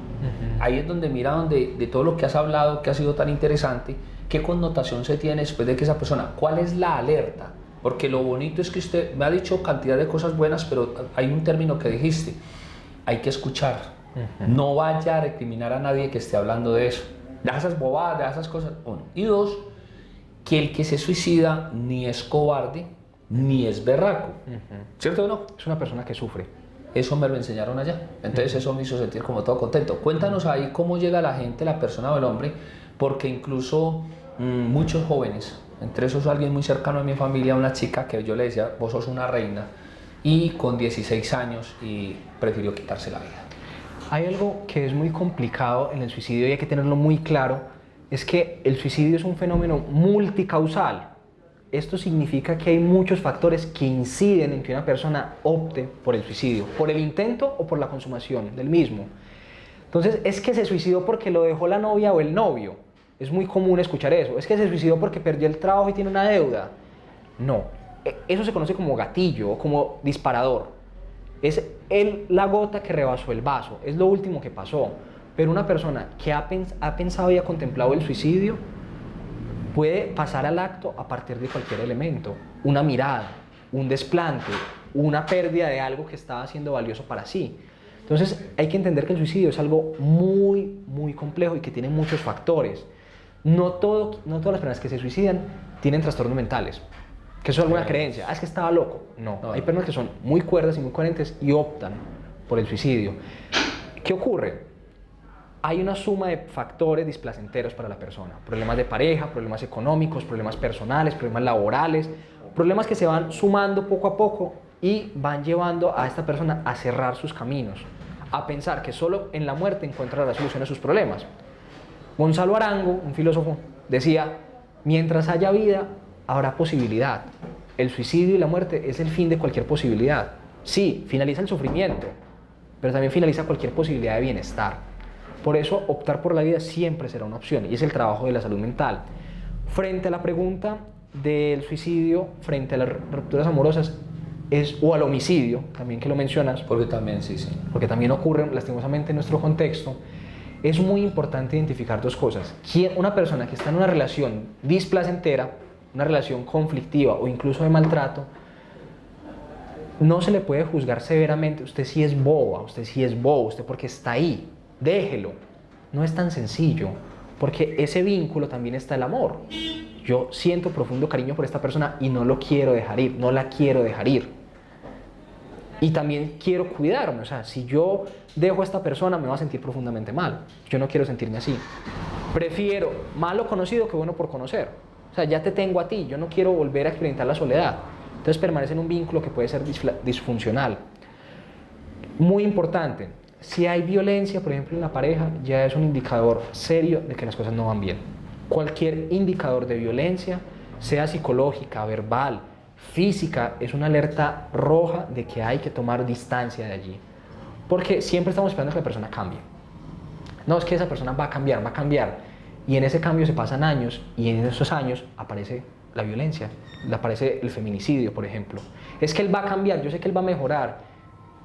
Ahí es donde mira de todo lo que has hablado, que ha sido tan interesante, qué connotación se tiene después de que esa persona, cuál es la alerta, porque lo bonito es que usted me ha dicho cantidad de cosas buenas, pero hay un término que dijiste, hay que escuchar, no vaya a recriminar a nadie que esté hablando de eso, de esas bobadas, de esas cosas, uno, y dos, que el que se suicida ni es cobarde, ni es berraco, ¿cierto o no? Es una persona que sufre. Eso me lo enseñaron allá, entonces eso me hizo sentir como todo contento. Cuéntanos ahí cómo llega la gente, la persona o el hombre, porque incluso muchos jóvenes, entre esos alguien muy cercano a mi familia, una chica que yo le decía, vos sos una reina, y con 16 años y prefirió quitarse la vida. Hay algo que es muy complicado en el suicidio y hay que tenerlo muy claro, es que el suicidio es un fenómeno multicausal. Esto significa que hay muchos factores que inciden en que una persona opte por el suicidio, por el intento o por la consumación del mismo. Entonces, es que se suicidó porque lo dejó la novia o el novio. Es muy común escuchar eso. Es que se suicidó porque perdió el trabajo y tiene una deuda. No, eso se conoce como gatillo o como disparador. Es la gota que rebasó el vaso, es lo último que pasó. Pero una persona que ha pensado y ha contemplado el suicidio puede pasar al acto a partir de cualquier elemento. Una mirada, un desplante, una pérdida de algo que estaba siendo valioso para sí. Entonces hay que entender que el suicidio es algo muy, muy complejo y que tiene muchos factores. No todas las personas que se suicidan tienen trastornos mentales, que eso es alguna creencia. Es que estaba loco. No, hay personas que son muy cuerdas y muy coherentes y optan por el suicidio. ¿Qué ocurre? Hay una suma de factores displacenteros para la persona. Problemas de pareja, problemas económicos, problemas personales, problemas laborales, problemas que se van sumando poco a poco y van llevando a esta persona a cerrar sus caminos, a pensar que solo en la muerte encuentra la solución a sus problemas. Gonzalo Arango, un filósofo, decía, mientras haya vida, habrá posibilidad. El suicidio y la muerte es el fin de cualquier posibilidad. Sí, finaliza el sufrimiento, pero también finaliza cualquier posibilidad de bienestar. Por eso, optar por la vida siempre será una opción y es el trabajo de la salud mental. Frente a la pregunta del suicidio, frente a las rupturas amorosas o al homicidio, también que lo mencionas, Porque también, sí. porque también ocurren lastimosamente en nuestro contexto, es muy importante identificar dos cosas. Una persona que está en una relación displacentera, una relación conflictiva o incluso de maltrato, no se le puede juzgar severamente, usted sí es boba, usted sí es bobo, usted porque está ahí. Déjelo, no es tan sencillo, porque ese vínculo también está el amor. Yo siento profundo cariño por esta persona y no lo quiero dejar ir, no la quiero dejar ir. Y también quiero cuidarme, o sea, si yo dejo a esta persona me va a sentir profundamente mal. Yo no quiero sentirme así. Prefiero malo conocido que bueno por conocer. O sea, ya te tengo a ti, yo no quiero volver a experimentar la soledad. Entonces permanece en un vínculo que puede ser disfuncional. Muy importante. Si hay violencia, por ejemplo, en la pareja, ya es un indicador serio de que las cosas no van bien. Cualquier indicador de violencia, sea psicológica, verbal, física, es una alerta roja de que hay que tomar distancia de allí. Porque siempre estamos esperando que la persona cambie. No, es que esa persona va a cambiar. Y en ese cambio se pasan años y en esos años aparece la violencia, aparece el feminicidio, por ejemplo. Es que él va a cambiar, yo sé que él va a mejorar,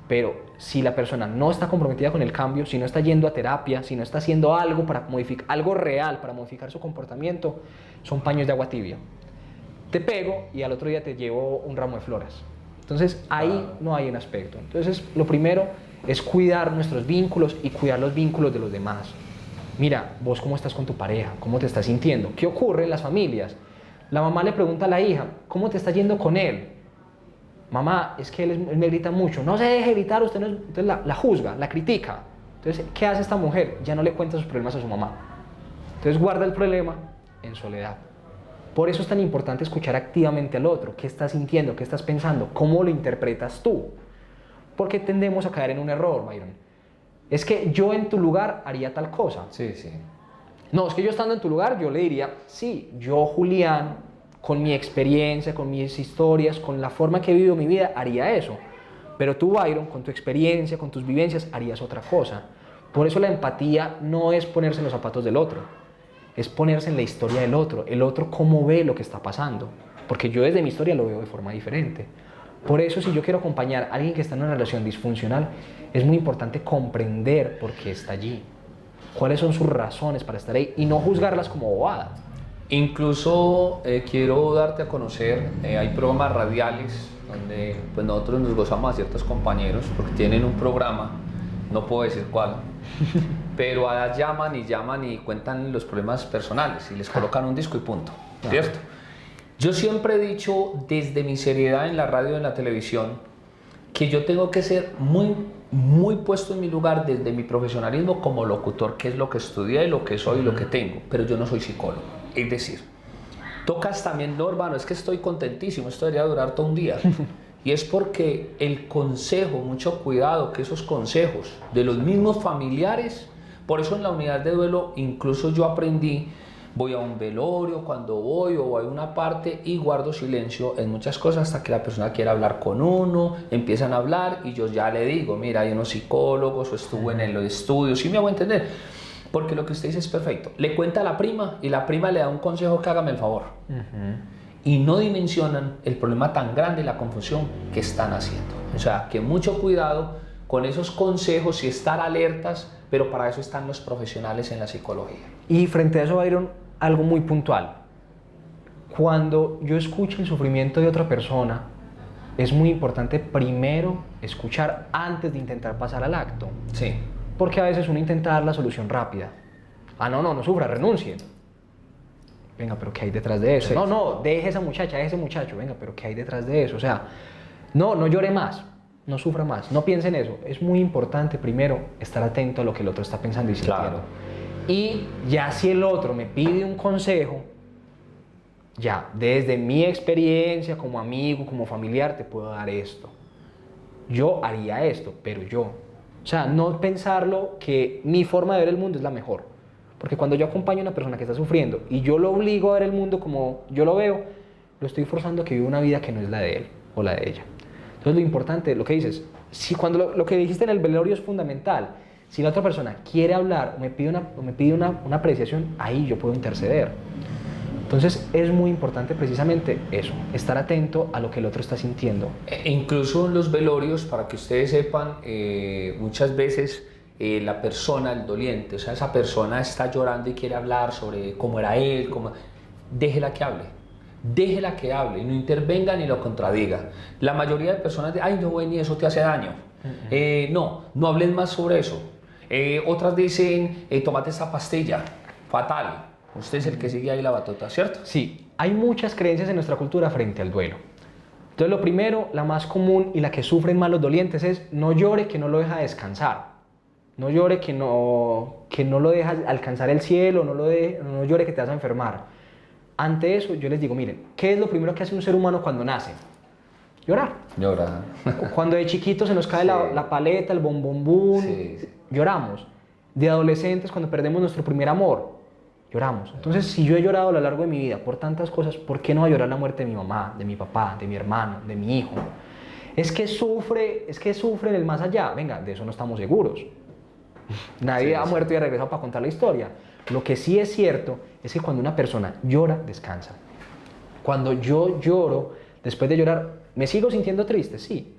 pero si la persona no está comprometida con el cambio, si no está yendo a terapia, si no está haciendo algo para modificar, algo real para modificar su comportamiento, son paños de agua tibia. Te pego y al otro día te llevo un ramo de flores. Entonces ahí no hay un aspecto. Entonces lo primero es cuidar nuestros vínculos y cuidar los vínculos de los demás. Mira, vos cómo estás con tu pareja, cómo te estás sintiendo, qué ocurre en las familias. La mamá le pregunta a la hija, ¿cómo te está yendo con él? Mamá, es que él me grita mucho. No se deje gritar, usted no es... Entonces la juzga, la critica. Entonces, ¿qué hace esta mujer? Ya no le cuenta sus problemas a su mamá. Entonces guarda el problema en soledad. Por eso es tan importante escuchar activamente al otro. ¿Qué estás sintiendo? ¿Qué estás pensando? ¿Cómo lo interpretas tú? Porque tendemos a caer en un error, Byron. Es que yo en tu lugar haría tal cosa. Sí, sí. No, es que yo estando en tu lugar, yo le diría, sí, yo, Julián, con mi experiencia, con mis historias, con la forma que he vivido mi vida, haría eso. Pero tú, Byron, con tu experiencia, con tus vivencias, harías otra cosa. Por eso la empatía no es ponerse en los zapatos del otro, es ponerse en la historia del otro. El otro cómo ve lo que está pasando. Porque yo desde mi historia lo veo de forma diferente. Por eso, si yo quiero acompañar a alguien que está en una relación disfuncional, es muy importante comprender por qué está allí. Cuáles son sus razones para estar ahí y no juzgarlas como bobada. Incluso quiero darte a conocer, hay programas radiales donde pues, nosotros nos gozamos a ciertos compañeros porque tienen un programa, no puedo decir cuál, pero llaman y cuentan los problemas personales y les colocan un disco y punto, ¿cierto? Yo siempre he dicho desde mi seriedad en la radio y en la televisión que yo tengo que ser muy puesto en mi lugar desde mi profesionalismo como locutor, que es lo que estudié, lo que soy y lo que tengo, pero yo no soy psicólogo. Es decir, tocas también, no hermano, es que estoy contentísimo, esto debería durar todo un día. Y es porque el consejo, mucho cuidado, que esos consejos de los mismos familiares, por eso en la unidad de duelo incluso yo aprendí, voy a un velorio cuando voy o voy a una parte y guardo silencio en muchas cosas hasta que la persona quiera hablar con uno, empiezan a hablar y yo ya le digo, mira, hay unos psicólogos o estuve en los estudios, ¿sí me hago entender? Porque lo que usted dice es perfecto. Le cuenta a la prima y la prima le da un consejo que hágame el favor. Y no dimensionan el problema tan grande y la confusión que están haciendo. O sea, que mucho cuidado con esos consejos y estar alertas, pero para eso están los profesionales en la psicología. Y frente a eso, Byron, algo muy puntual. Cuando yo escucho el sufrimiento de otra persona, es muy importante primero escuchar antes de intentar pasar al acto. Sí. Porque a veces uno intenta dar la solución rápida. Ah, no sufra, renuncie. Venga, pero ¿qué hay detrás de eso? Sí. No, deje esa muchacha, deje ese muchacho. Venga, pero ¿qué hay detrás de eso? O sea, no llore más, no sufra más, no piense en eso. Es muy importante primero estar atento a lo que el otro está pensando y sintiendo. Claro. Y ya si el otro me pide un consejo, ya desde mi experiencia como amigo, como familiar, te puedo dar esto. Yo haría esto, pero yo. O sea, no pensarlo que mi forma de ver el mundo es la mejor. Porque cuando yo acompaño a una persona que está sufriendo y yo lo obligo a ver el mundo como yo lo veo, lo estoy forzando a que viva una vida que no es la de él o la de ella. Entonces lo importante, lo que dices, si cuando lo que dijiste en el velorio es fundamental, si la otra persona quiere hablar o me pide una apreciación, ahí yo puedo interceder. Entonces es muy importante precisamente eso, estar atento a lo que el otro está sintiendo. Incluso en los velorios, para que ustedes sepan, muchas veces la persona, el doliente, o sea, esa persona está llorando y quiere hablar sobre cómo era él, déjela que hable y no intervenga ni lo contradiga. La mayoría de personas dicen, ay no, güey, ni eso te hace daño. No hables más sobre eso. Otras dicen, tómate esta pastilla, fatal. Usted es el que sigue ahí la batuta, ¿cierto? Sí, hay muchas creencias en nuestra cultura frente al duelo. Entonces lo primero, la más común y la que sufren más los dolientes es no llore que no lo deja descansar. No llore que no lo deja alcanzar el cielo, no llore que te vas a enfermar. Ante eso yo les digo, miren, ¿qué es lo primero que hace un ser humano cuando nace? Llorar. Llorar. Cuando de chiquito se nos cae la paleta, el bombombún, Sí. lloramos. De adolescentes cuando perdemos nuestro primer amor, lloramos. Entonces, si yo he llorado a lo largo de mi vida por tantas cosas, ¿por qué no va a llorar la muerte de mi mamá, de mi papá, de mi hermano, de mi hijo? Es que sufre en el más allá. Venga, de eso no estamos seguros. Nadie ha muerto y ha regresado para contar la historia. Lo que sí es cierto es que cuando una persona llora, descansa. Cuando yo lloro, después de llorar, ¿me sigo sintiendo triste? Sí,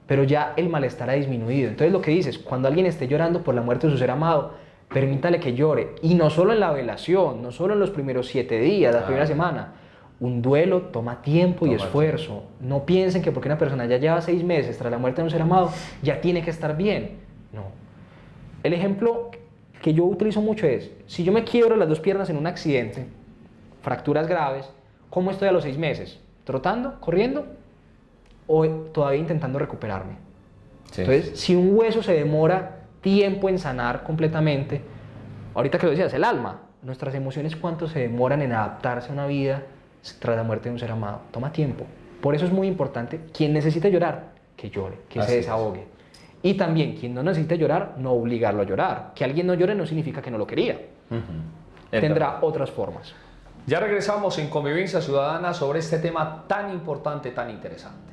pero ya el malestar ha disminuido. Entonces lo que dices, cuando alguien esté llorando por la muerte de su ser amado, permítale que llore. Y no solo en la velación, no solo en los primeros 7 días, la primera semana. Un duelo toma tiempo y esfuerzo. No piensen que porque una persona ya lleva 6 meses tras la muerte de un ser amado, ya tiene que estar bien. No. El ejemplo que yo utilizo mucho es, si yo me quiebro las 2 piernas en un accidente, fracturas graves, ¿cómo estoy a los 6 meses? ¿Trotando? ¿Corriendo? ¿O todavía intentando recuperarme? Sí. Entonces, si un hueso se demora tiempo en sanar completamente, ahorita que lo decías, el alma, nuestras emociones, ¿cuánto se demoran en adaptarse a una vida tras la muerte de un ser amado? Toma tiempo. Por eso es muy importante, quien necesite llorar, que llore, que se desahogue. Y también, quien no necesite llorar, no obligarlo a llorar. Que alguien no llore no significa que no lo quería. Tendrá otras formas. Ya regresamos en Convivencia Ciudadana sobre este tema tan importante, tan interesante.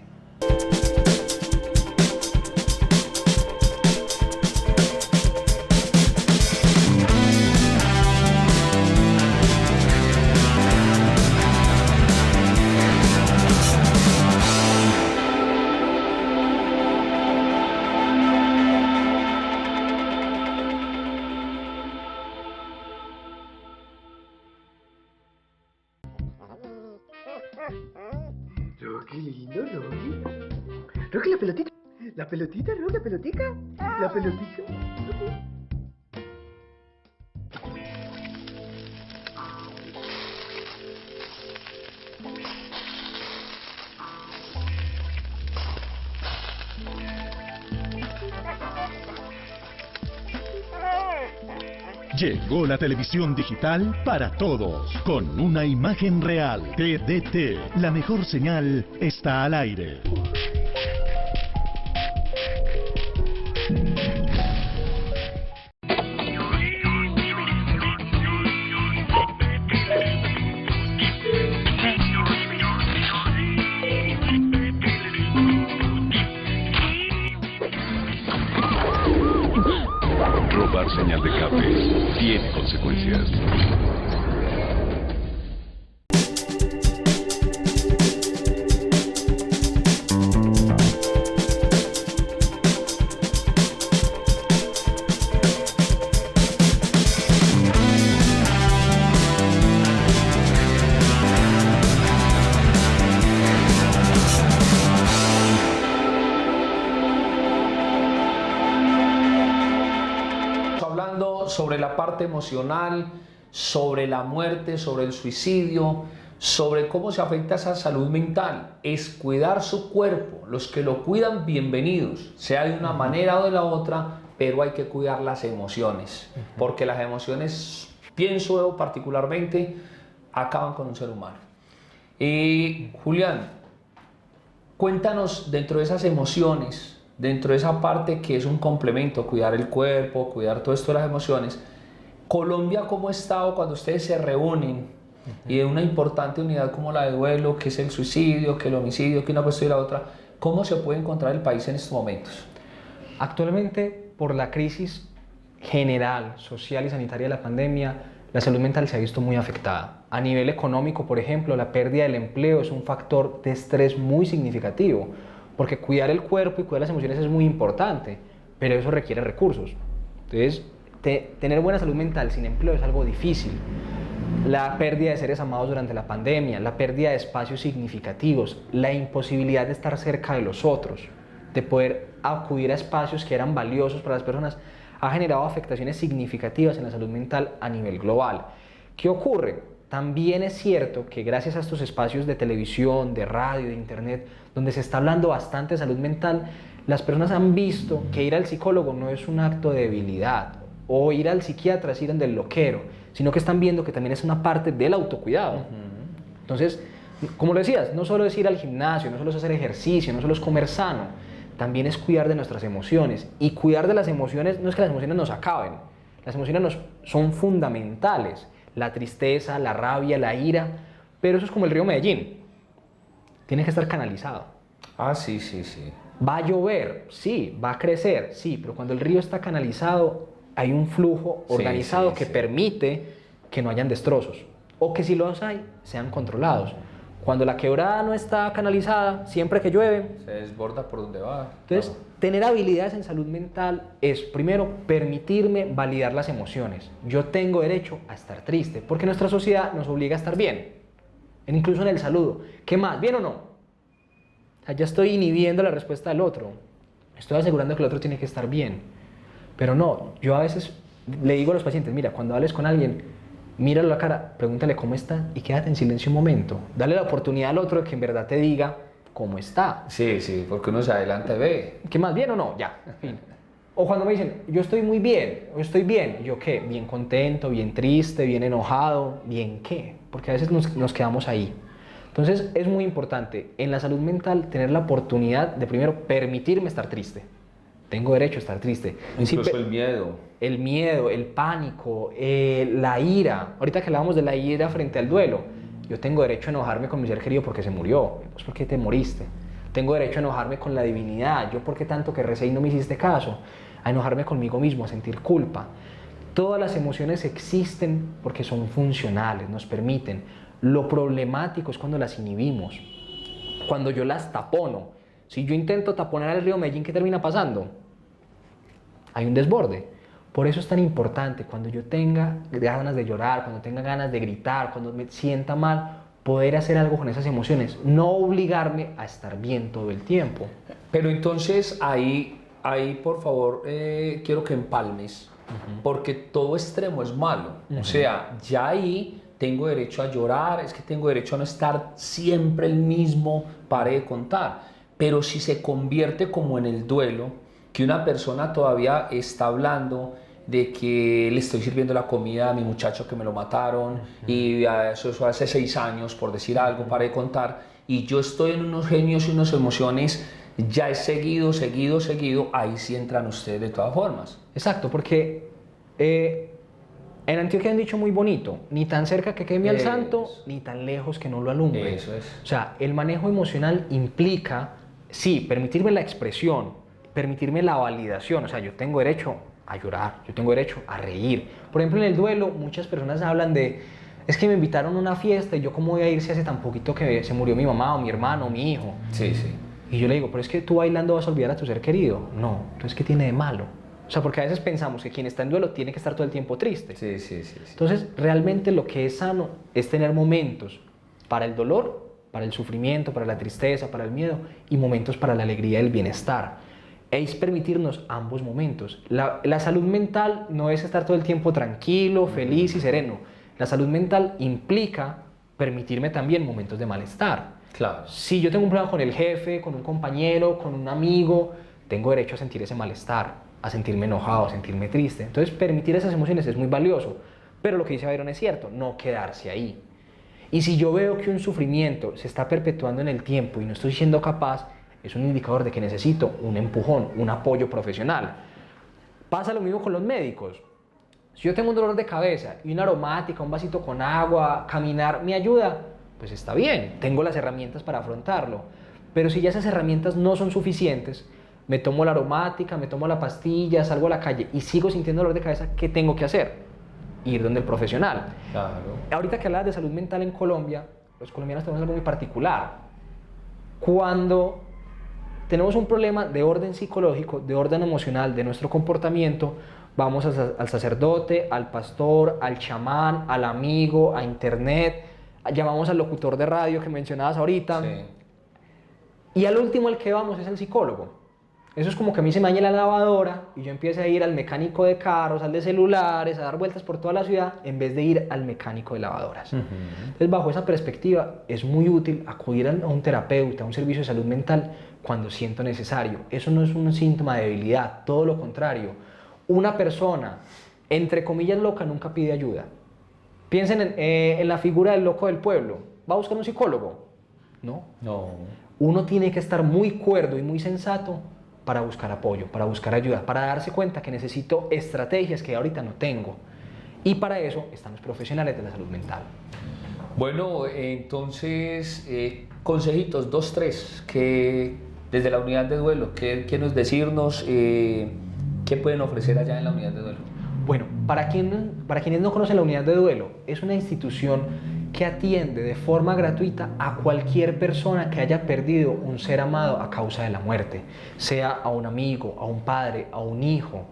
Rocky, lindo, Rocky. Rocky, la pelotita. La pelotita, Rocky, la pelotica. La pelotita. Llegó la televisión digital para todos, con una imagen real. TDT, la mejor señal está al aire. Robar señal de cable tiene consecuencias. Sobre la parte emocional, sobre la muerte, sobre el suicidio, sobre cómo se afecta esa salud mental. Es cuidar su cuerpo. Los que lo cuidan, bienvenidos, sea de una manera o de la otra, pero hay que cuidar las emociones, porque las emociones, pienso particularmente, acaban con un ser humano. Julián, cuéntanos dentro de esas emociones, dentro de esa parte que es un complemento, cuidar el cuerpo, cuidar todo esto de las emociones. Colombia, ¿cómo ha estado cuando ustedes se reúnen y de una importante unidad como la de duelo, que es el suicidio, que el homicidio, que una cuestión y la otra? ¿Cómo se puede encontrar el país en estos momentos? Actualmente, por la crisis general, social y sanitaria de la pandemia, la salud mental se ha visto muy afectada. A nivel económico, por ejemplo, la pérdida del empleo es un factor de estrés muy significativo, porque cuidar el cuerpo y cuidar las emociones es muy importante, pero eso requiere recursos. Entonces, tener buena salud mental sin empleo es algo difícil. La pérdida de seres amados durante la pandemia, la pérdida de espacios significativos, la imposibilidad de estar cerca de los otros, de poder acudir a espacios que eran valiosos para las personas, ha generado afectaciones significativas en la salud mental a nivel global. ¿Qué ocurre? También es cierto que gracias a estos espacios de televisión, de radio, de internet, donde se está hablando bastante de salud mental, las personas han visto que ir al psicólogo no es un acto de debilidad, o ir al psiquiatra es ir del loquero, sino que están viendo que también es una parte del autocuidado. Entonces, como lo decías, no solo es ir al gimnasio, no solo es hacer ejercicio, no solo es comer sano, también es cuidar de nuestras emociones. Y cuidar de las emociones no es que las emociones nos acaben, las emociones son fundamentales. La tristeza, la rabia, la ira, pero eso es como el río Medellín, tiene que estar canalizado. Sí. ¿Va a llover? Sí. ¿Va a crecer? Sí, pero cuando el río está canalizado hay un flujo organizado que permite que no hayan destrozos, o que si los hay, sean controlados. Cuando la quebrada no está canalizada, siempre que llueve, Se desborda por donde va. entonces, tener habilidades en salud mental es, primero, permitirme validar las emociones. Yo tengo derecho a estar triste, porque nuestra sociedad nos obliga a estar bien, incluso en el saludo. ¿Qué más? ¿Bien o no? O sea, ya estoy inhibiendo la respuesta del otro. Estoy asegurando que el otro tiene que estar bien. Pero no, yo a veces le digo a los pacientes, mira, cuando hables con alguien, míralo a la cara, pregúntale cómo está y quédate en silencio un momento. Dale la oportunidad al otro de que en verdad te diga cómo está. Sí, porque uno se adelanta y ve. ¿Qué más? ¿Bien o no? Ya, fin. O cuando me dicen, yo estoy muy bien, o estoy bien. ¿Yo qué? Bien contento, bien triste, bien enojado. ¿Bien qué? Porque a veces nos quedamos ahí. Entonces es muy importante en la salud mental tener la oportunidad de primero permitirme estar triste. Tengo derecho a estar triste. Incluso el miedo. El miedo, el pánico, la ira. Ahorita que hablábamos de la ira frente al duelo, yo tengo derecho a enojarme con mi ser querido porque se murió. Pues porque te moriste. Tengo derecho a enojarme con la divinidad. Yo porque tanto que recé y no me hiciste caso. A enojarme conmigo mismo, a sentir culpa. Todas las emociones existen porque son funcionales, nos permiten. Lo problemático es cuando las inhibimos, cuando yo las tapono. Si yo intento taponar el río Medellín, ¿qué termina pasando? Hay un desborde. Por eso es tan importante, cuando yo tenga ganas de llorar, cuando tenga ganas de gritar, cuando me sienta mal, poder hacer algo con esas emociones, no obligarme a estar bien todo el tiempo. Pero entonces ahí por favor, quiero que empalmes, porque todo extremo es malo. O sea, ya ahí tengo derecho a llorar, es que tengo derecho a no estar siempre el mismo, pare de contar. Pero si se convierte como en el duelo, que una persona todavía está hablando de que le estoy sirviendo la comida a mi muchacho que me lo mataron, y eso hace 6 años, por decir algo, pare de contar, y yo estoy en unos genios y unas emociones, ya es seguido, ahí sí entran ustedes de todas formas. Exacto, porque en Antioquia han dicho muy bonito, ni tan cerca que queme al santo, ni tan lejos que no lo alumbre. Eso es. O sea, el manejo emocional implica, sí, permitirme la expresión, permitirme la validación. O sea, yo tengo derecho a llorar, yo tengo derecho a reír. Por ejemplo, en el duelo, muchas personas hablan de, es que me invitaron a una fiesta y yo cómo voy a ir si hace tan poquito que se murió mi mamá o mi hermano o mi hijo. Sí, sí. Y yo le digo, pero es que tú bailando vas a olvidar a tu ser querido. No, entonces ¿qué tiene de malo? O sea, porque a veces pensamos que quien está en duelo tiene que estar todo el tiempo triste. Sí. Entonces, realmente lo que es sano es tener momentos para el dolor, para el sufrimiento, para la tristeza, para el miedo, y momentos para la alegría y el bienestar. Es permitirnos ambos momentos. La salud mental no es estar todo el tiempo tranquilo, feliz y sereno. La salud mental implica permitirme también momentos de malestar. Claro. Si yo tengo un problema con el jefe, con un compañero, con un amigo, tengo derecho a sentir ese malestar, a sentirme enojado, a sentirme triste. Entonces, permitir esas emociones es muy valioso. Pero lo que dice Byron es cierto, no quedarse ahí. Y si yo veo que un sufrimiento se está perpetuando en el tiempo y no estoy siendo capaz, es un indicador de que necesito un empujón, un apoyo profesional. Pasa lo mismo con los médicos. Si yo tengo un dolor de cabeza y una aromática, un vasito con agua, caminar me ayuda, pues está bien, tengo las herramientas para afrontarlo. Pero si ya esas herramientas no son suficientes, me tomo la aromática, me tomo la pastilla, salgo a la calle y sigo sintiendo dolor de cabeza, ¿qué tengo que hacer? Ir donde el profesional. Claro. Ahorita que hablabas de salud mental en Colombia, los colombianos tenemos algo muy particular. Cuando tenemos un problema de orden psicológico, de orden emocional, de nuestro comportamiento, vamos al sacerdote, al pastor, al chamán, al amigo, a internet, llamamos al locutor de radio que mencionabas ahorita, Sí. y al último al que vamos es el psicólogo. Eso es como que a mí se me dañe la lavadora y yo empiezo a ir al mecánico de carros, al de celulares, a dar vueltas por toda la ciudad, en vez de ir al mecánico de lavadoras. Entonces, bajo esa perspectiva, es muy útil acudir a un terapeuta, a un servicio de salud mental, cuando siento necesario. Eso no es un síntoma de debilidad, todo lo contrario. Una persona, entre comillas, loca, nunca pide ayuda. Piensen en la figura del loco del pueblo. ¿Va a buscar un psicólogo? No. Uno tiene que estar muy cuerdo y muy sensato para buscar apoyo, para buscar ayuda, para darse cuenta que necesito estrategias que ahorita no tengo. Y para eso están los profesionales de la salud mental. Bueno, entonces, consejitos, 2, 3, que desde la unidad de duelo, ¿qué nos decirnos? ¿Qué pueden ofrecer allá en la unidad de duelo? Bueno, para quienes no conocen la unidad de duelo, es una institución que atiende de forma gratuita a cualquier persona que haya perdido un ser amado a causa de la muerte, sea a un amigo, a un padre, a un hijo,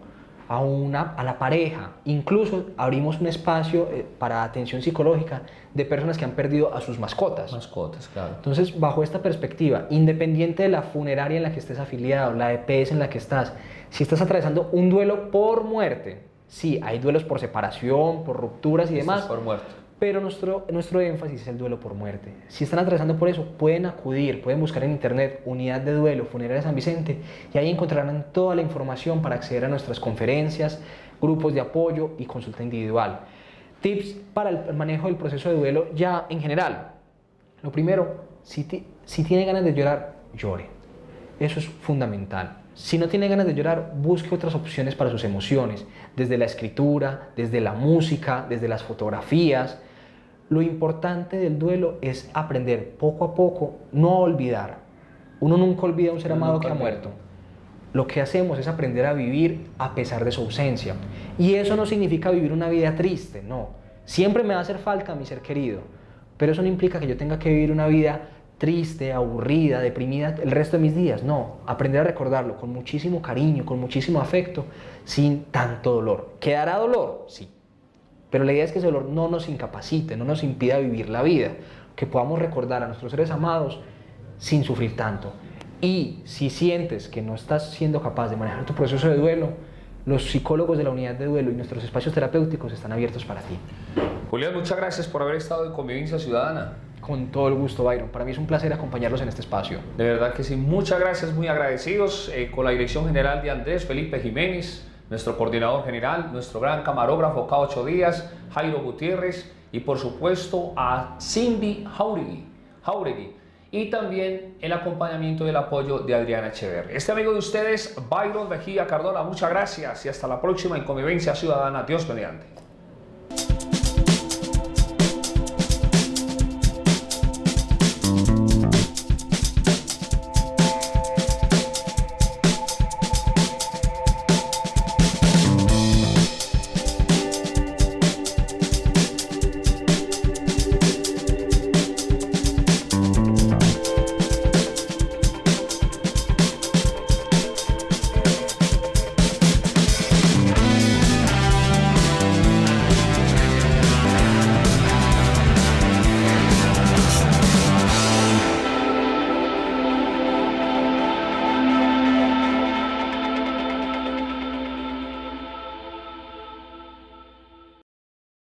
a la pareja. Incluso abrimos un espacio para atención psicológica de personas que han perdido a sus mascotas. Mascotas, claro. Entonces, bajo esta perspectiva, independiente de la funeraria en la que estés afiliado, la EPS en la que estás, si estás atravesando un duelo por muerte, sí, hay duelos por separación, por rupturas y demás, Por muerte. pero nuestro énfasis es el duelo por muerte. Si están atravesando por eso, pueden acudir, pueden buscar en internet Unidad de Duelo Funeraria San Vicente y ahí encontrarán toda la información para acceder a nuestras conferencias, grupos de apoyo y consulta individual. Tips para el manejo del proceso de duelo ya en general. Lo primero, si tiene ganas de llorar, llore. Eso es fundamental. Si no tiene ganas de llorar, busque otras opciones para sus emociones, desde la escritura, desde la música, desde las fotografías. Lo importante del duelo es aprender poco a poco, no a olvidar. Uno nunca olvida a un ser amado que ha muerto. Lo que hacemos es aprender a vivir a pesar de su ausencia. Y eso no significa vivir una vida triste, no. Siempre me va a hacer falta mi ser querido, pero eso no implica que yo tenga que vivir una vida triste, aburrida, deprimida el resto de mis días. No, aprender a recordarlo con muchísimo cariño, con muchísimo afecto, sin tanto dolor. ¿Quedará dolor? Sí. Pero la idea es que ese dolor no nos incapacite, no nos impida vivir la vida, que podamos recordar a nuestros seres amados sin sufrir tanto. Y si sientes que no estás siendo capaz de manejar tu proceso de duelo, los psicólogos de la unidad de duelo y nuestros espacios terapéuticos están abiertos para ti. Julián, muchas gracias por haber estado en Convivencia Ciudadana. Con todo el gusto, Byron. Para mí es un placer acompañarlos en este espacio. De verdad que sí, muchas gracias, muy agradecidos con la dirección general de Andrés Felipe Jiménez, nuestro coordinador general, nuestro gran camarógrafo K8 Díaz, Jairo Gutiérrez y por supuesto a Cindy Jauregui y también el acompañamiento y el apoyo de Adriana Echeverri. Este amigo de ustedes, Byron Mejía Cardona, muchas gracias y hasta la próxima en Convivencia Ciudadana. Dios mediante.